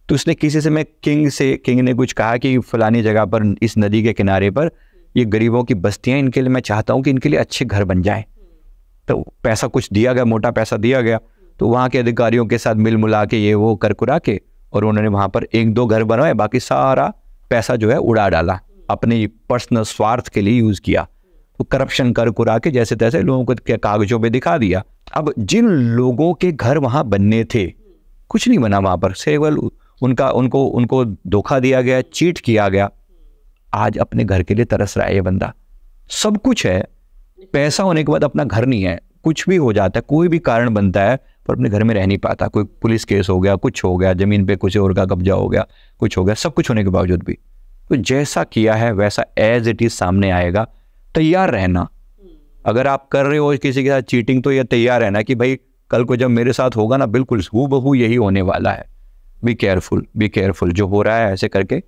तो उसने किसी समय किंग ने कुछ कहा कि फलानी जगह पर इस नदी के किनारे पर ये गरीबों की बस्तियां, इनके लिए मैं चाहता हूँ कि इनके लिए अच्छे घर बन जाएं। तो पैसा कुछ दिया गया, मोटा पैसा दिया गया, तो वहाँ के अधिकारियों के साथ मिल मुला के ये वो कर कुरा के, और उन्होंने वहाँ पर 1-2 घर बनवाए, बाकी सारा पैसा जो है उड़ा डाला, अपने पर्सनल स्वार्थ के लिए यूज किया। तो करप्शन कर कुरा के जैसे तैसे लोगों को कागजों पे दिखा दिया। अब जिन लोगों के घर वहां बनने थे, कुछ नहीं बना वहां पर, केवल उनको धोखा दिया गया, चीट किया गया। आज अपने घर के लिए तरस रहा है ये बंदा। सब कुछ है, पैसा होने के बाद अपना घर नहीं है। कुछ भी हो जाता है, कोई भी कारण बनता है, पर अपने घर में रह नहीं पाता। कोई पुलिस केस हो गया, कुछ हो गया, जमीन पे कुछ और का कब्जा हो गया, कुछ हो गया, सब कुछ होने के बावजूद भी तो जैसा किया है वैसा एज इट इज सामने आएगा। तैयार रहना, अगर आप कर रहे हो किसी के साथ चीटिंग, तो ये तैयार रहना कि भाई कल को जब मेरे साथ होगा ना, बिल्कुल हूबहू यही होने वाला है। बी केयरफुल जो हो रहा है ऐसे करके।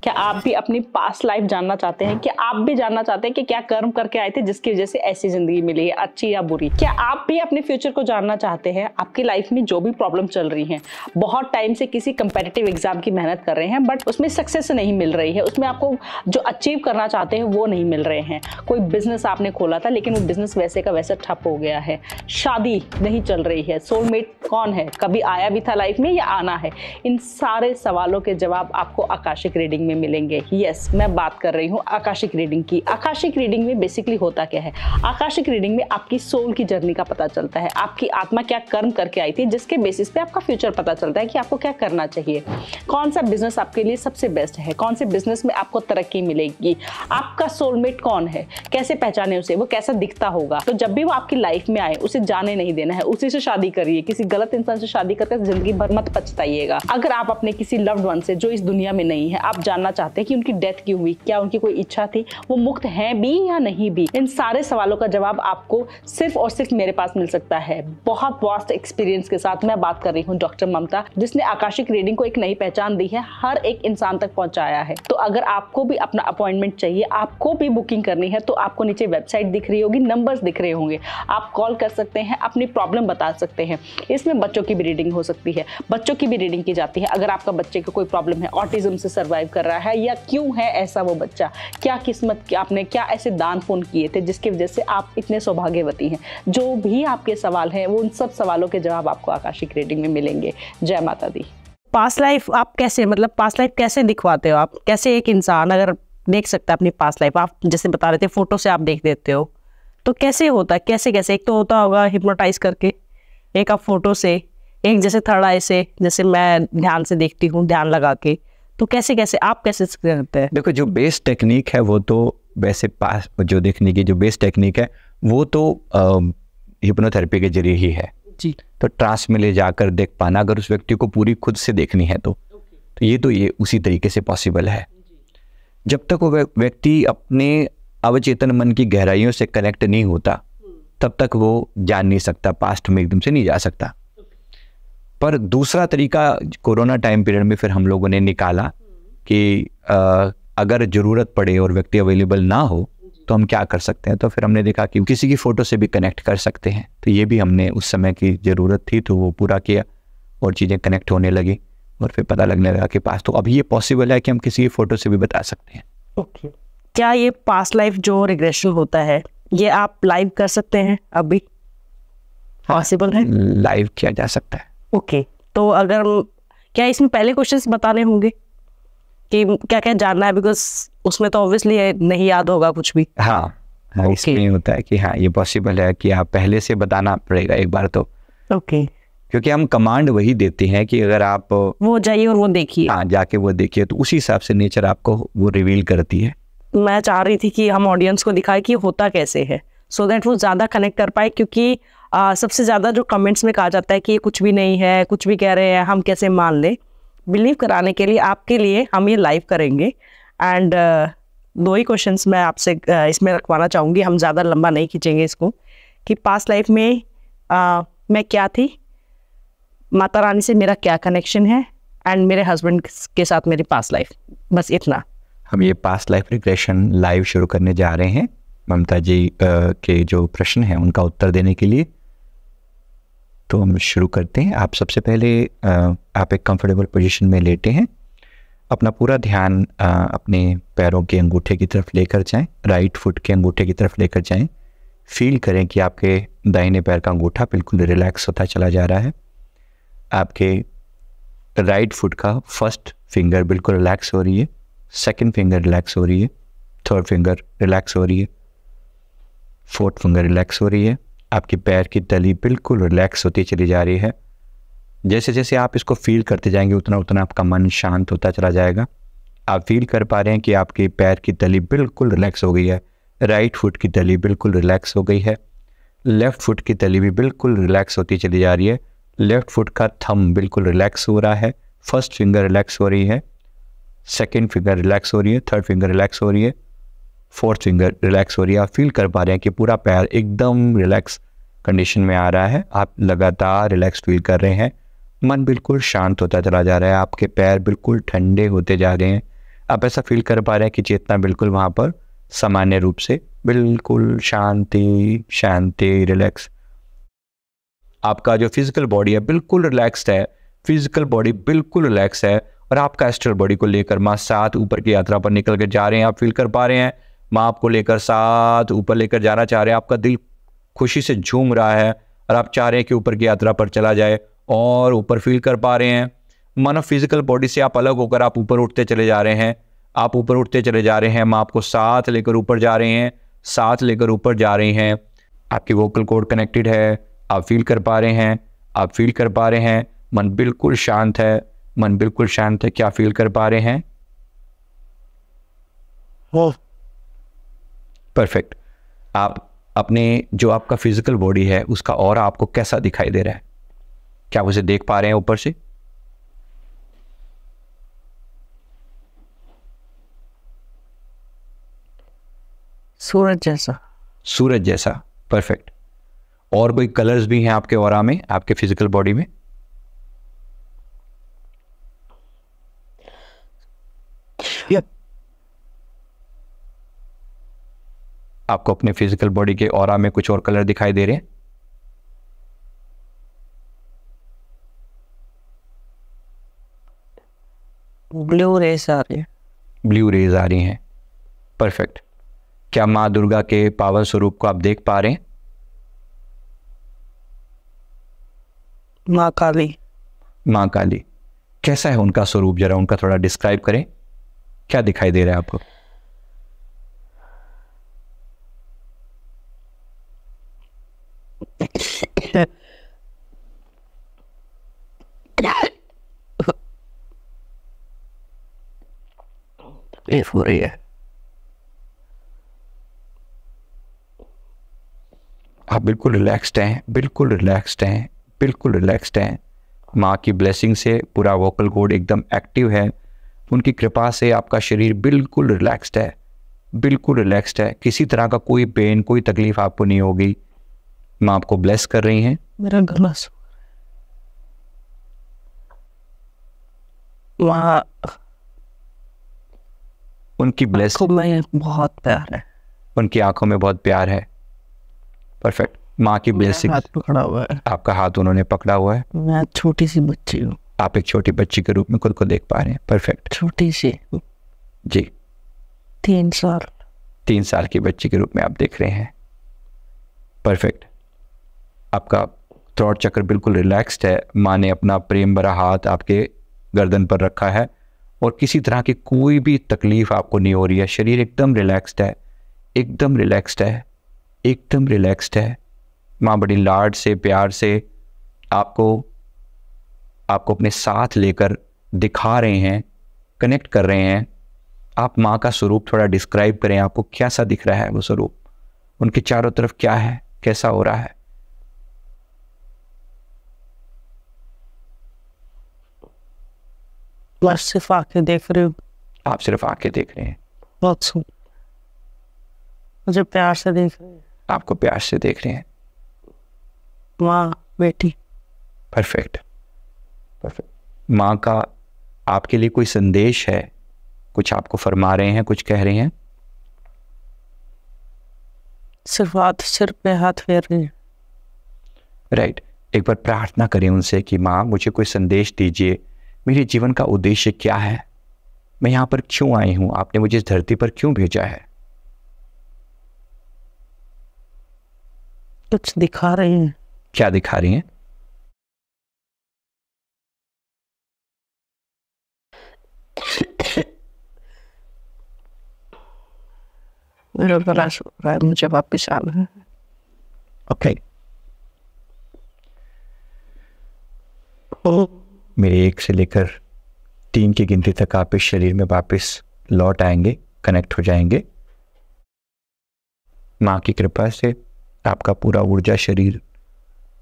क्या आप भी अपनी पास्ट लाइफ जानना चाहते हैं? क्या आप भी जानना चाहते हैं कि क्या कर्म करके आए थे जिसकी वजह से ऐसी जिंदगी मिली है, अच्छी या बुरी? क्या आप भी अपने फ्यूचर को जानना चाहते हैं? आपकी लाइफ में जो भी प्रॉब्लम चल रही है, बहुत टाइम से किसी कंपेटिटिव एग्जाम की मेहनत कर रहे हैं बट उसमें सक्सेस नहीं मिल रही है, उसमें आपको जो अचीव करना चाहते हैं वो नहीं मिल रहे हैं। कोई बिजनेस आपने खोला था लेकिन वो बिजनेस वैसे का वैसा ठप हो गया है, शादी नहीं चल रही है, सोलमेट कौन है, कभी आया भी था लाइफ में या आना है? इन सारे सवालों के जवाब आपको आकाशिक रीडिंग में मिलेंगे। यस, मैं बात कर रही हूँ आकाशिक रीडिंग की। आकाशिक रीडिंग में बेसिकली होता क्या है? आकाशिक रीडिंग में आपकी सोल की जर्नी का पता चलता है, आपकी आत्मा क्या कर्म करके आई थी, जिसके बेसिस पे आपका फ्यूचर पता चलता है कि आपको क्या करना चाहिए, कौन सा बिजनेस आपके लिए सबसे बेस्ट है, कौन से बिजनेस में आपको तरक्की मिलेगी, आपका सोलमेट कौन है, कैसे पहचाने उसे, वो कैसा दिखता होगा। तो जब भी वो आपकी लाइफ में आए उसे जाने नहीं देना है, उसी से शादी करिए। किसी गलत इंसान से शादी करके जिंदगी भर मत पछताइएगा। अगर आप अपने किसी लव्ड वन से जो इस दुनिया में नहीं है, आप जानना चाहते हैं कि उनकी डेथ क्यों हुई, क्या उनकी कोई इच्छा थी, वो मुक्त हैं भी या नहीं भी, इन सारे सवालों का जवाब आपको सिर्फ और सिर्फ मेरे पास मिल सकता है। बहुत वास्ट एक्सपीरियंस के साथ मैं बात कर रही हूँ डॉक्टर ममता, जिसने आकाशिक रीडिंग को एक नई पहचान दी है, हर एक इंसान तक पहुंचाया है। तो अगर आपको भी अपना अपॉइंटमेंट चाहिए, आपको भी बुकिंग करनी है, तो आपको नीचे वेबसाइट दिख रही होगी, नंबर्स दिख रहे होंगे, आप कॉल कर सकते हैं, अपनी प्रॉब्लम बता सकते हैं। इसमें बच्चों की भी रीडिंग हो सकती है, बच्चों की भी रीडिंग की जाती है। अगर आपका बच्चे को कोई प्रॉब्लम है, ऑटिज्म से सर्वाइव कर रहा है, या क्यों है ऐसा वो बच्चा, क्या किस्मत की आपने क्या ऐसे दान पुण्य किए थे जिसकी वजह से आप इतने सौभाग्यवती हैं, जो भी आपके सवाल हैं वो उन सब सवालों के जवाब आपको आकाशिक रीडिंग में मिलेंगे। जय माता दी। पास्ट लाइफ आप कैसे, मतलब पास्ट लाइफ कैसे दिखवाते हो आप? कैसे एक इंसान अगर देख सकता है अपनी पास्ट लाइफ? आप जैसे बता रहे थे फोटो से आप देख देते हो, तो कैसे होता है, कैसे कैसे? एक तो होता होगा हिप्नोटाइज करके, एक आप फोटो से, एक जैसे थर्ड आई से, जैसे मैं ध्यान से देखती हूँ, ध्यान लगा के। तो कैसे कैसे आप कैसे करते हैं? देखो, जो बेस टेक्निक है वो तो वैसे पास जो देखने की जो बेस टेक्निक है वो तो हिप्नोथेरेपी के जरिए ही है जी। तो ट्रांस में ले जाकर देख पाना, अगर उस व्यक्ति को पूरी खुद से देखनी है तो ये उसी तरीके से पॉसिबल है। जब तक वो व्यक्ति अपने अवचेतन मन की गहराइयों से कनेक्ट नहीं होता तब तक वो जान नहीं सकता, पास्ट में एकदम से नहीं जा सकता। पर दूसरा तरीका कोरोना टाइम पीरियड में फिर हम लोगों ने निकाला कि अगर ज़रूरत पड़े और व्यक्ति अवेलेबल ना हो तो हम क्या कर सकते हैं। तो फिर हमने देखा कि किसी की फ़ोटो से भी कनेक्ट कर सकते हैं, तो ये भी हमने उस समय की ज़रूरत थी तो वो पूरा किया और चीज़ें कनेक्ट होने लगी और फिर पता लगने लगा कि पास तो अभी ये पॉसिबल है कि हम किसी की फ़ोटो से भी बता सकते हैं। ओके। क्या ये पास्ट लाइफ जो रिग्रेशन होता है ये आप लाइव कर सकते हैं अभी? पॉसिबल है, लाइव किया जा सकता है। ओके। तो अगर क्या इसमें पहले क्वेश्चंस बताने होंगे कि क्या क्या जानना है, बिकॉज उसमें तो ऑब्वियसली नहीं याद होगा कुछ भी। हाँ, इसमें होता है कि हाँ ये पॉसिबल है कि आप पहले से बताना पड़ेगा एक बार तो ओके। क्योंकि हम कमांड वही देते हैं कि अगर आप वो जाइए और वो देखिए। हाँ, जाके वो देखिए, तो उसी हिसाब से नेचर आपको वो रिवील करती है। मैं चाह रही थी कि हम ऑडियंस को दिखाए कि होता कैसे है, सो दैट वो ज़्यादा कनेक्ट कर पाए, क्योंकि सबसे ज़्यादा जो कमेंट्स में कहा जाता है कि ये कुछ भी नहीं है, कुछ भी कह रहे हैं, हम कैसे मान लें। बिलीव कराने के लिए आपके लिए हम ये लाइव करेंगे। एंड 2 ही क्वेश्चंस मैं आपसे इसमें रखवाना चाहूँगी, हम ज़्यादा लंबा नहीं खींचेंगे इसको, कि पास्ट लाइफ में मैं क्या थी, माता रानी से मेरा क्या कनेक्शन है, एंड मेरे हस्बैंड के साथ मेरी पास्ट लाइफ, बस इतना। हम ये पास्ट लाइफ रिग्रेशन लाइव शुरू करने जा रहे हैं ममता जी के जो प्रश्न हैं उनका उत्तर देने के लिए। तो हम शुरू करते हैं। आप सबसे पहले आप एक कंफर्टेबल पोजीशन में लेटे हैं, अपना पूरा ध्यान अपने पैरों के अंगूठे की तरफ लेकर जाएं, राइट फुट के अंगूठे की तरफ लेकर जाएं। फील करें कि आपके दाहिने पैर का अंगूठा बिल्कुल रिलैक्स होता चला जा रहा है। आपके राइट फुट का फर्स्ट फिंगर बिल्कुल रिलैक्स हो रही है, सेकंड फिंगर रिलैक्स हो रही है, थर्ड फिंगर रिलैक्स हो रही है, फोर्थ फिंगर रिलैक्स हो रही है। आपके पैर की तली बिल्कुल रिलैक्स होती चली जा रही है। जैसे जैसे आप इसको फील करते जाएंगे उतना उतना आपका मन शांत होता चला जाएगा। आप फील कर पा रहे हैं कि आपके पैर की तली बिल्कुल रिलैक्स हो गई है, राइट फुट की तली बिल्कुल रिलैक्स हो गई है, लेफ्ट फुट की तली भी बिल्कुल रिलैक्स होती चली जा रही है। लेफ्ट फुट का थंब बिल्कुल रिलैक्स हो रहा है, फर्स्ट फिंगर रिलैक्स हो रही है, सेकेंड फिंगर रिलैक्स हो रही है, थर्ड फिंगर रिलैक्स हो रही है, फोर्थ फिंगर रिलैक्स हो रही है। आप फील कर पा रहे हैं कि पूरा पैर एकदम रिलैक्स कंडीशन में आ रहा है। आप लगातार रिलैक्स फील कर रहे हैं, मन बिल्कुल शांत होता चला जा रहा है, आपके पैर बिल्कुल ठंडे होते जा रहे हैं। आप ऐसा फील कर पा रहे हैं कि चेतना बिल्कुल वहाँ पर सामान्य रूप से बिल्कुल शांति शांति रिलैक्स। आपका जो फिजिकल बॉडी है बिल्कुल रिलैक्स्ड है, फिजिकल बॉडी बिल्कुल रिलैक्स है, और आपका एस्ट्रल बॉडी को लेकर माँ साथ ऊपर की यात्रा पर निकल कर जा रहे हैं। आप फील कर पा रहे हैं माँ आपको लेकर साथ ऊपर लेकर जाना चाह रहे हैं। आपका दिल खुशी से झूम रहा है और आप चाह रहे हैं कि ऊपर की यात्रा पर चला जाए, और ऊपर फील कर पा रहे हैं मानो फिजिकल बॉडी से आप अलग होकर आप ऊपर उठते चले जा रहे हैं। आप ऊपर उठते चले जा रहे हैं, माँ आपको साथ लेकर ऊपर जा रहे हैं, साथ लेकर ऊपर जा रही हैं। आपकी वोकल कॉर्ड कनेक्टेड है, आप फील कर पा रहे हैं, आप फील कर पा रहे हैं, मन बिल्कुल शांत है, मन बिल्कुल शांत है। क्या फील कर पा रहे हैं? परफेक्ट। आप अपने जो आपका फिजिकल बॉडी है उसका और आपको कैसा दिखाई दे रहा है? क्या आप उसे देख पा रहे हैं ऊपर से? सूरज जैसा। सूरज जैसा, परफेक्ट। और कोई कलर्स भी हैं आपके ऑरा में, आपके फिजिकल बॉडी में? आपको अपने फिजिकल बॉडी के ऑरा में कुछ और कलर दिखाई दे रहे हैं? ब्लू रेस आ रही है। ब्लू रेज आ रही हैं, परफेक्ट। क्या माँ दुर्गा के पावन स्वरूप को आप देख पा रहे हैं? माँ काली। माँ काली, कैसा है उनका स्वरूप? जरा उनका थोड़ा डिस्क्राइब करें, क्या दिखाई दे रहा है आपको? तकलीफ हो रही है। आप बिल्कुल रिलैक्स्ड हैं, बिल्कुल रिलैक्स्ड हैं, बिल्कुल रिलैक्स्ड हैं। माँ की ब्लेसिंग से पूरा वोकल कॉर्ड एकदम एक्टिव है। उनकी कृपा से आपका शरीर बिल्कुल रिलैक्स्ड है, बिल्कुल रिलैक्स्ड है। किसी तरह का कोई पेन, कोई तकलीफ आपको नहीं होगी। माँ आपको ब्लेस कर रही हैं। मेरा गला वहाँ उनकी ब्लेस में बहुत प्यार है, उनकी आंखों में बहुत प्यार है, परफेक्ट। माँ की ब्लेसिंग, हाथ पकड़ा हुआ है, आपका हाथ उन्होंने पकड़ा हुआ है। मैं छोटी सी बच्ची हूँ, आप एक छोटी बच्ची के रूप में खुद को देख पा रहे हैं, परफेक्ट। छोटी सी जी, 3 साल 3 साल की बच्ची के रूप में आप देख रहे हैं, परफेक्ट। आपका थ्रोट चक्र बिल्कुल रिलैक्स्ड है। माँ ने अपना प्रेम भरा हाथ आपके गर्दन पर रखा है और किसी तरह की कोई भी तकलीफ आपको नहीं हो रही है। शरीर एकदम रिलैक्स्ड है, एकदम रिलैक्स्ड है, एकदम रिलैक्स्ड है। माँ बड़ी लाड से, प्यार से आपको अपने साथ लेकर दिखा रहे हैं, कनेक्ट कर रहे हैं। आप माँ का स्वरूप थोड़ा डिस्क्राइब करें, आपको कैसा दिख रहा है वो स्वरूप, उनके चारों तरफ क्या है, कैसा हो रहा है। बस सिर्फ आंखें देख रही हूँ। आप सिर्फ आंखें देख रहे हैं, बहुत सुन, मुझे प्यार से देख रहे हैं। आपको प्यार से देख रहे हैं। माँ बेटी। Perfect perfect. माँ का आपके लिए कोई संदेश है, कुछ आपको फरमा रहे हैं, कुछ कह रहे हैं? सिर्फ हाथ, सिर पे हाथ फेर रही है। राइट। एक बार प्रार्थना करें उनसे कि माँ मुझे कोई संदेश दीजिए, मेरे जीवन का उद्देश्य क्या है, मैं यहाँ पर क्यों आई हूँ, आपने मुझे इस धरती पर क्यों भेजा है। कुछ दिखा रही हैं। क्या दिखा रही हैं? मेरा बड़ा शुक्र है, मुझे वापिस आना है। ओके। मेरे 1 से लेकर 3 की गिनती तक आप इस शरीर में वापस लौट आएंगे, कनेक्ट हो जाएंगे। माँ की कृपा से आपका पूरा ऊर्जा शरीर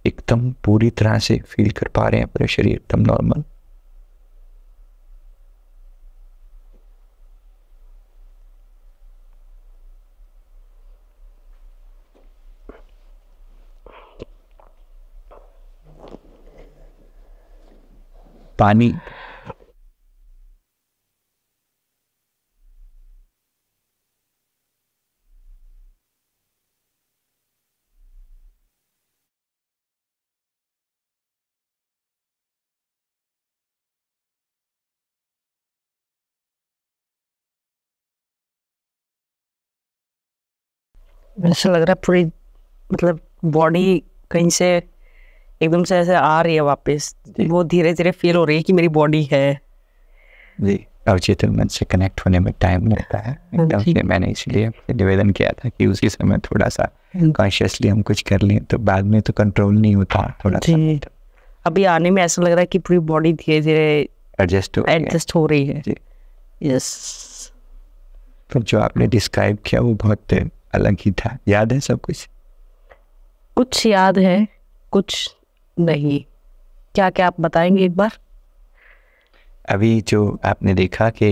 एकदम पूरी तरह से फील कर पा रहे हैं, पूरे शरीर एकदम नॉर्मल। पानी ऐसा लग रहा है पूरी, मतलब बॉडी कहीं से एकदम से ऐसे आ रही है वापस। वो धीरे धीरे फील हो रही है कि मेरी बॉडी है। जी, अवचेतन मन से कनेक्ट होने में टाइम लगता है एकदम से। मैंने इसलिए निवेदन किया था कि उसी समय थोड़ा सा कॉन्शियसली हम कुछ कर लें, तो बाद में तो कंट्रोल नहीं होता थोड़ा सा। अभी आने में ऐसा लग रहा है कि पूरी बॉडी धीरे धीरे एडजस्ट हो रही है। यस। तो जो आपने डिस्क्राइब किया वो बहुत अलग ही था। याद है सब कुछ? कुछ याद है, कुछ नहीं। क्या क्या आप बताएंगे एक बार? अभी जो आपने देखा कि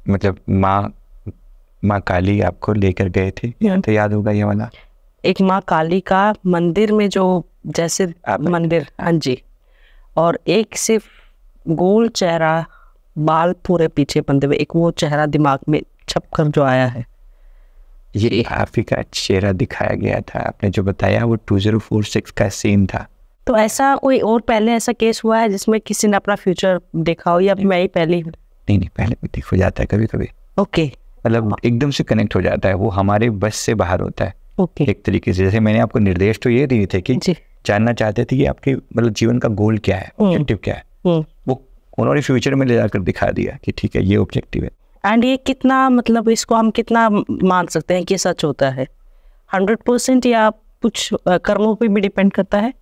मतलब माँ काली आपको लेकर गए थे, तो याद होगा ये वाला? एक माँ काली का मंदिर में जो जैसे मंदिर, हाँ जी, और एक सिर्फ गोल चेहरा, बाल पूरे पीछे बंधे हुए, एक वो चेहरा दिमाग में छप कर जो आया है। ये आप ही का चेहरा दिखाया गया था। आपने जो बताया वो 2046 का सीन था। तो ऐसा कोई और पहले ऐसा केस हुआ है जिसमें किसी ने अपना फ्यूचर देखा हो, या मैं ही पहले? नहीं, पहले भी दिख हो जाता है कभी कभी। ओके। मतलब एकदम से कनेक्ट हो जाता है, वो हमारे बस से बाहर होता है। ओके। एक तरीके से जैसे मैंने आपको निर्देश तो ये दिए थे कि जानना चाहते थे कि आपके मतलब जीवन का गोल क्या है, ऑब्जेक्टिव क्या है। वो उन्होंने फ्यूचर में ले जाकर दिखा दिया कि ठीक है ये ऑब्जेक्टिव है। एंड ये कितना, मतलब इसको हम कितना मान सकते हैं कि सच होता है? 100% या कुछ कर्मों पे भी डिपेंड करता है?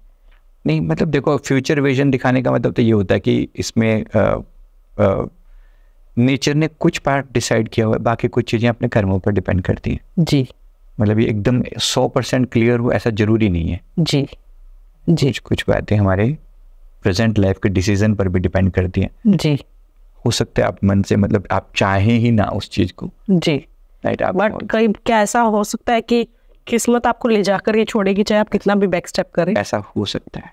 नहीं, मतलब देखो, फ्यूचर विजन दिखाने का मतलब तो ये होता है कि इसमें नेचर ने कुछ पार्ट डिसाइड किया हुआ है, बाकी कुछ चीज़ें अपने कर्मों पर डिपेंड करती हैं। जी। मतलब ये एकदम 100% क्लियर हो ऐसा जरूरी नहीं है। जी जी। कुछ बातें हमारे प्रेजेंट लाइफ के डिसीजन पर भी डिपेंड करती हैं। जी। हो सकता है आप मन से, मतलब आप चाहें ही ना उस चीज़ को। जी। राइट। बट कई क्या ऐसा हो सकता है कि किस्मत आपको ले जाकर ये छोड़ेगी, चाहे आप कितना भी बैक स्टेप करें? ऐसा हो सकता है,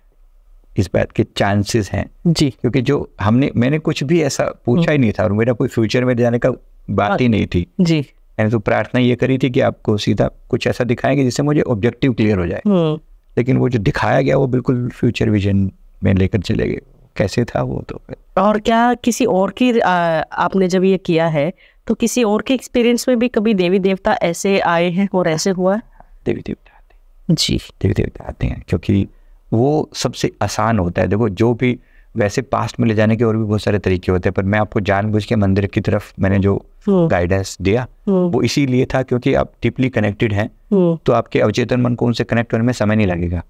इस बात के चांसेस हैं। जी। क्योंकि जो मैंने कुछ भी ऐसा पूछा ही नहीं था और मेरा कोई फ्यूचर में जाने का बात ही नहीं थी। जी। मैंने तो प्रार्थना ये करी थी कि आपको सीधा कुछ ऐसा दिखाएंगे जिससे मुझे ऑब्जेक्टिव क्लियर हो जाए। लेकिन वो जो दिखाया गया वो बिल्कुल फ्यूचर विजन में लेकर चले गए। कैसे था वो तो और क्या किसी और की आपने जब ये किया है तो किसी और के एक्सपीरियंस में भी कभी देवी देवता ऐसे आए हैं और ऐसे हुआ है? देवी देवता आते हैं। जी, देवी देवता आते हैं क्योंकि वो सबसे आसान होता है। देखो, जो भी वैसे पास्ट में ले जाने के और भी बहुत सारे तरीके होते हैं, पर मैं आपको जानबूझ के मंदिर की तरफ मैंने जो गाइडेंस दिया वो इसीलिए था क्योंकि आप डीपली कनेक्टेड हैं, तो आपके अवचेतन मन को उनसे कनेक्ट होने में समय नहीं लगेगा।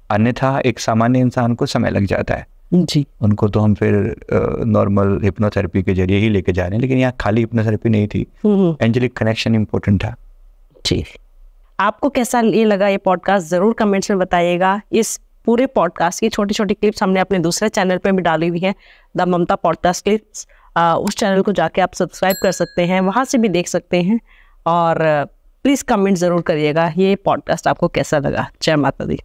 अन्यथा एक सामान्य इंसान को समय लग जाता है जी। उनको तो हम फिर नॉर्मल हिप्नोथेरेपी के जरिए ही लेके जा रहे हैं, लेकिन यहाँ खाली हिप्नोथेरेपी नहीं थी, एंजेलिक कनेक्शन इम्पोर्टेंट था। जी, आपको कैसा ये लगा ये पॉडकास्ट ज़रूर कमेंट्स में बताइएगा। इस पूरे पॉडकास्ट की छोटी छोटी क्लिप्स हमने अपने दूसरे चैनल पे भी डाली हुई हैं, द ममता पॉडकास्ट क्लिप्स। उस चैनल को जाके आप सब्सक्राइब कर सकते हैं, वहाँ से भी देख सकते हैं। और प्लीज़ कमेंट ज़रूर करिएगा ये पॉडकास्ट आपको कैसा लगा। जय माता दी।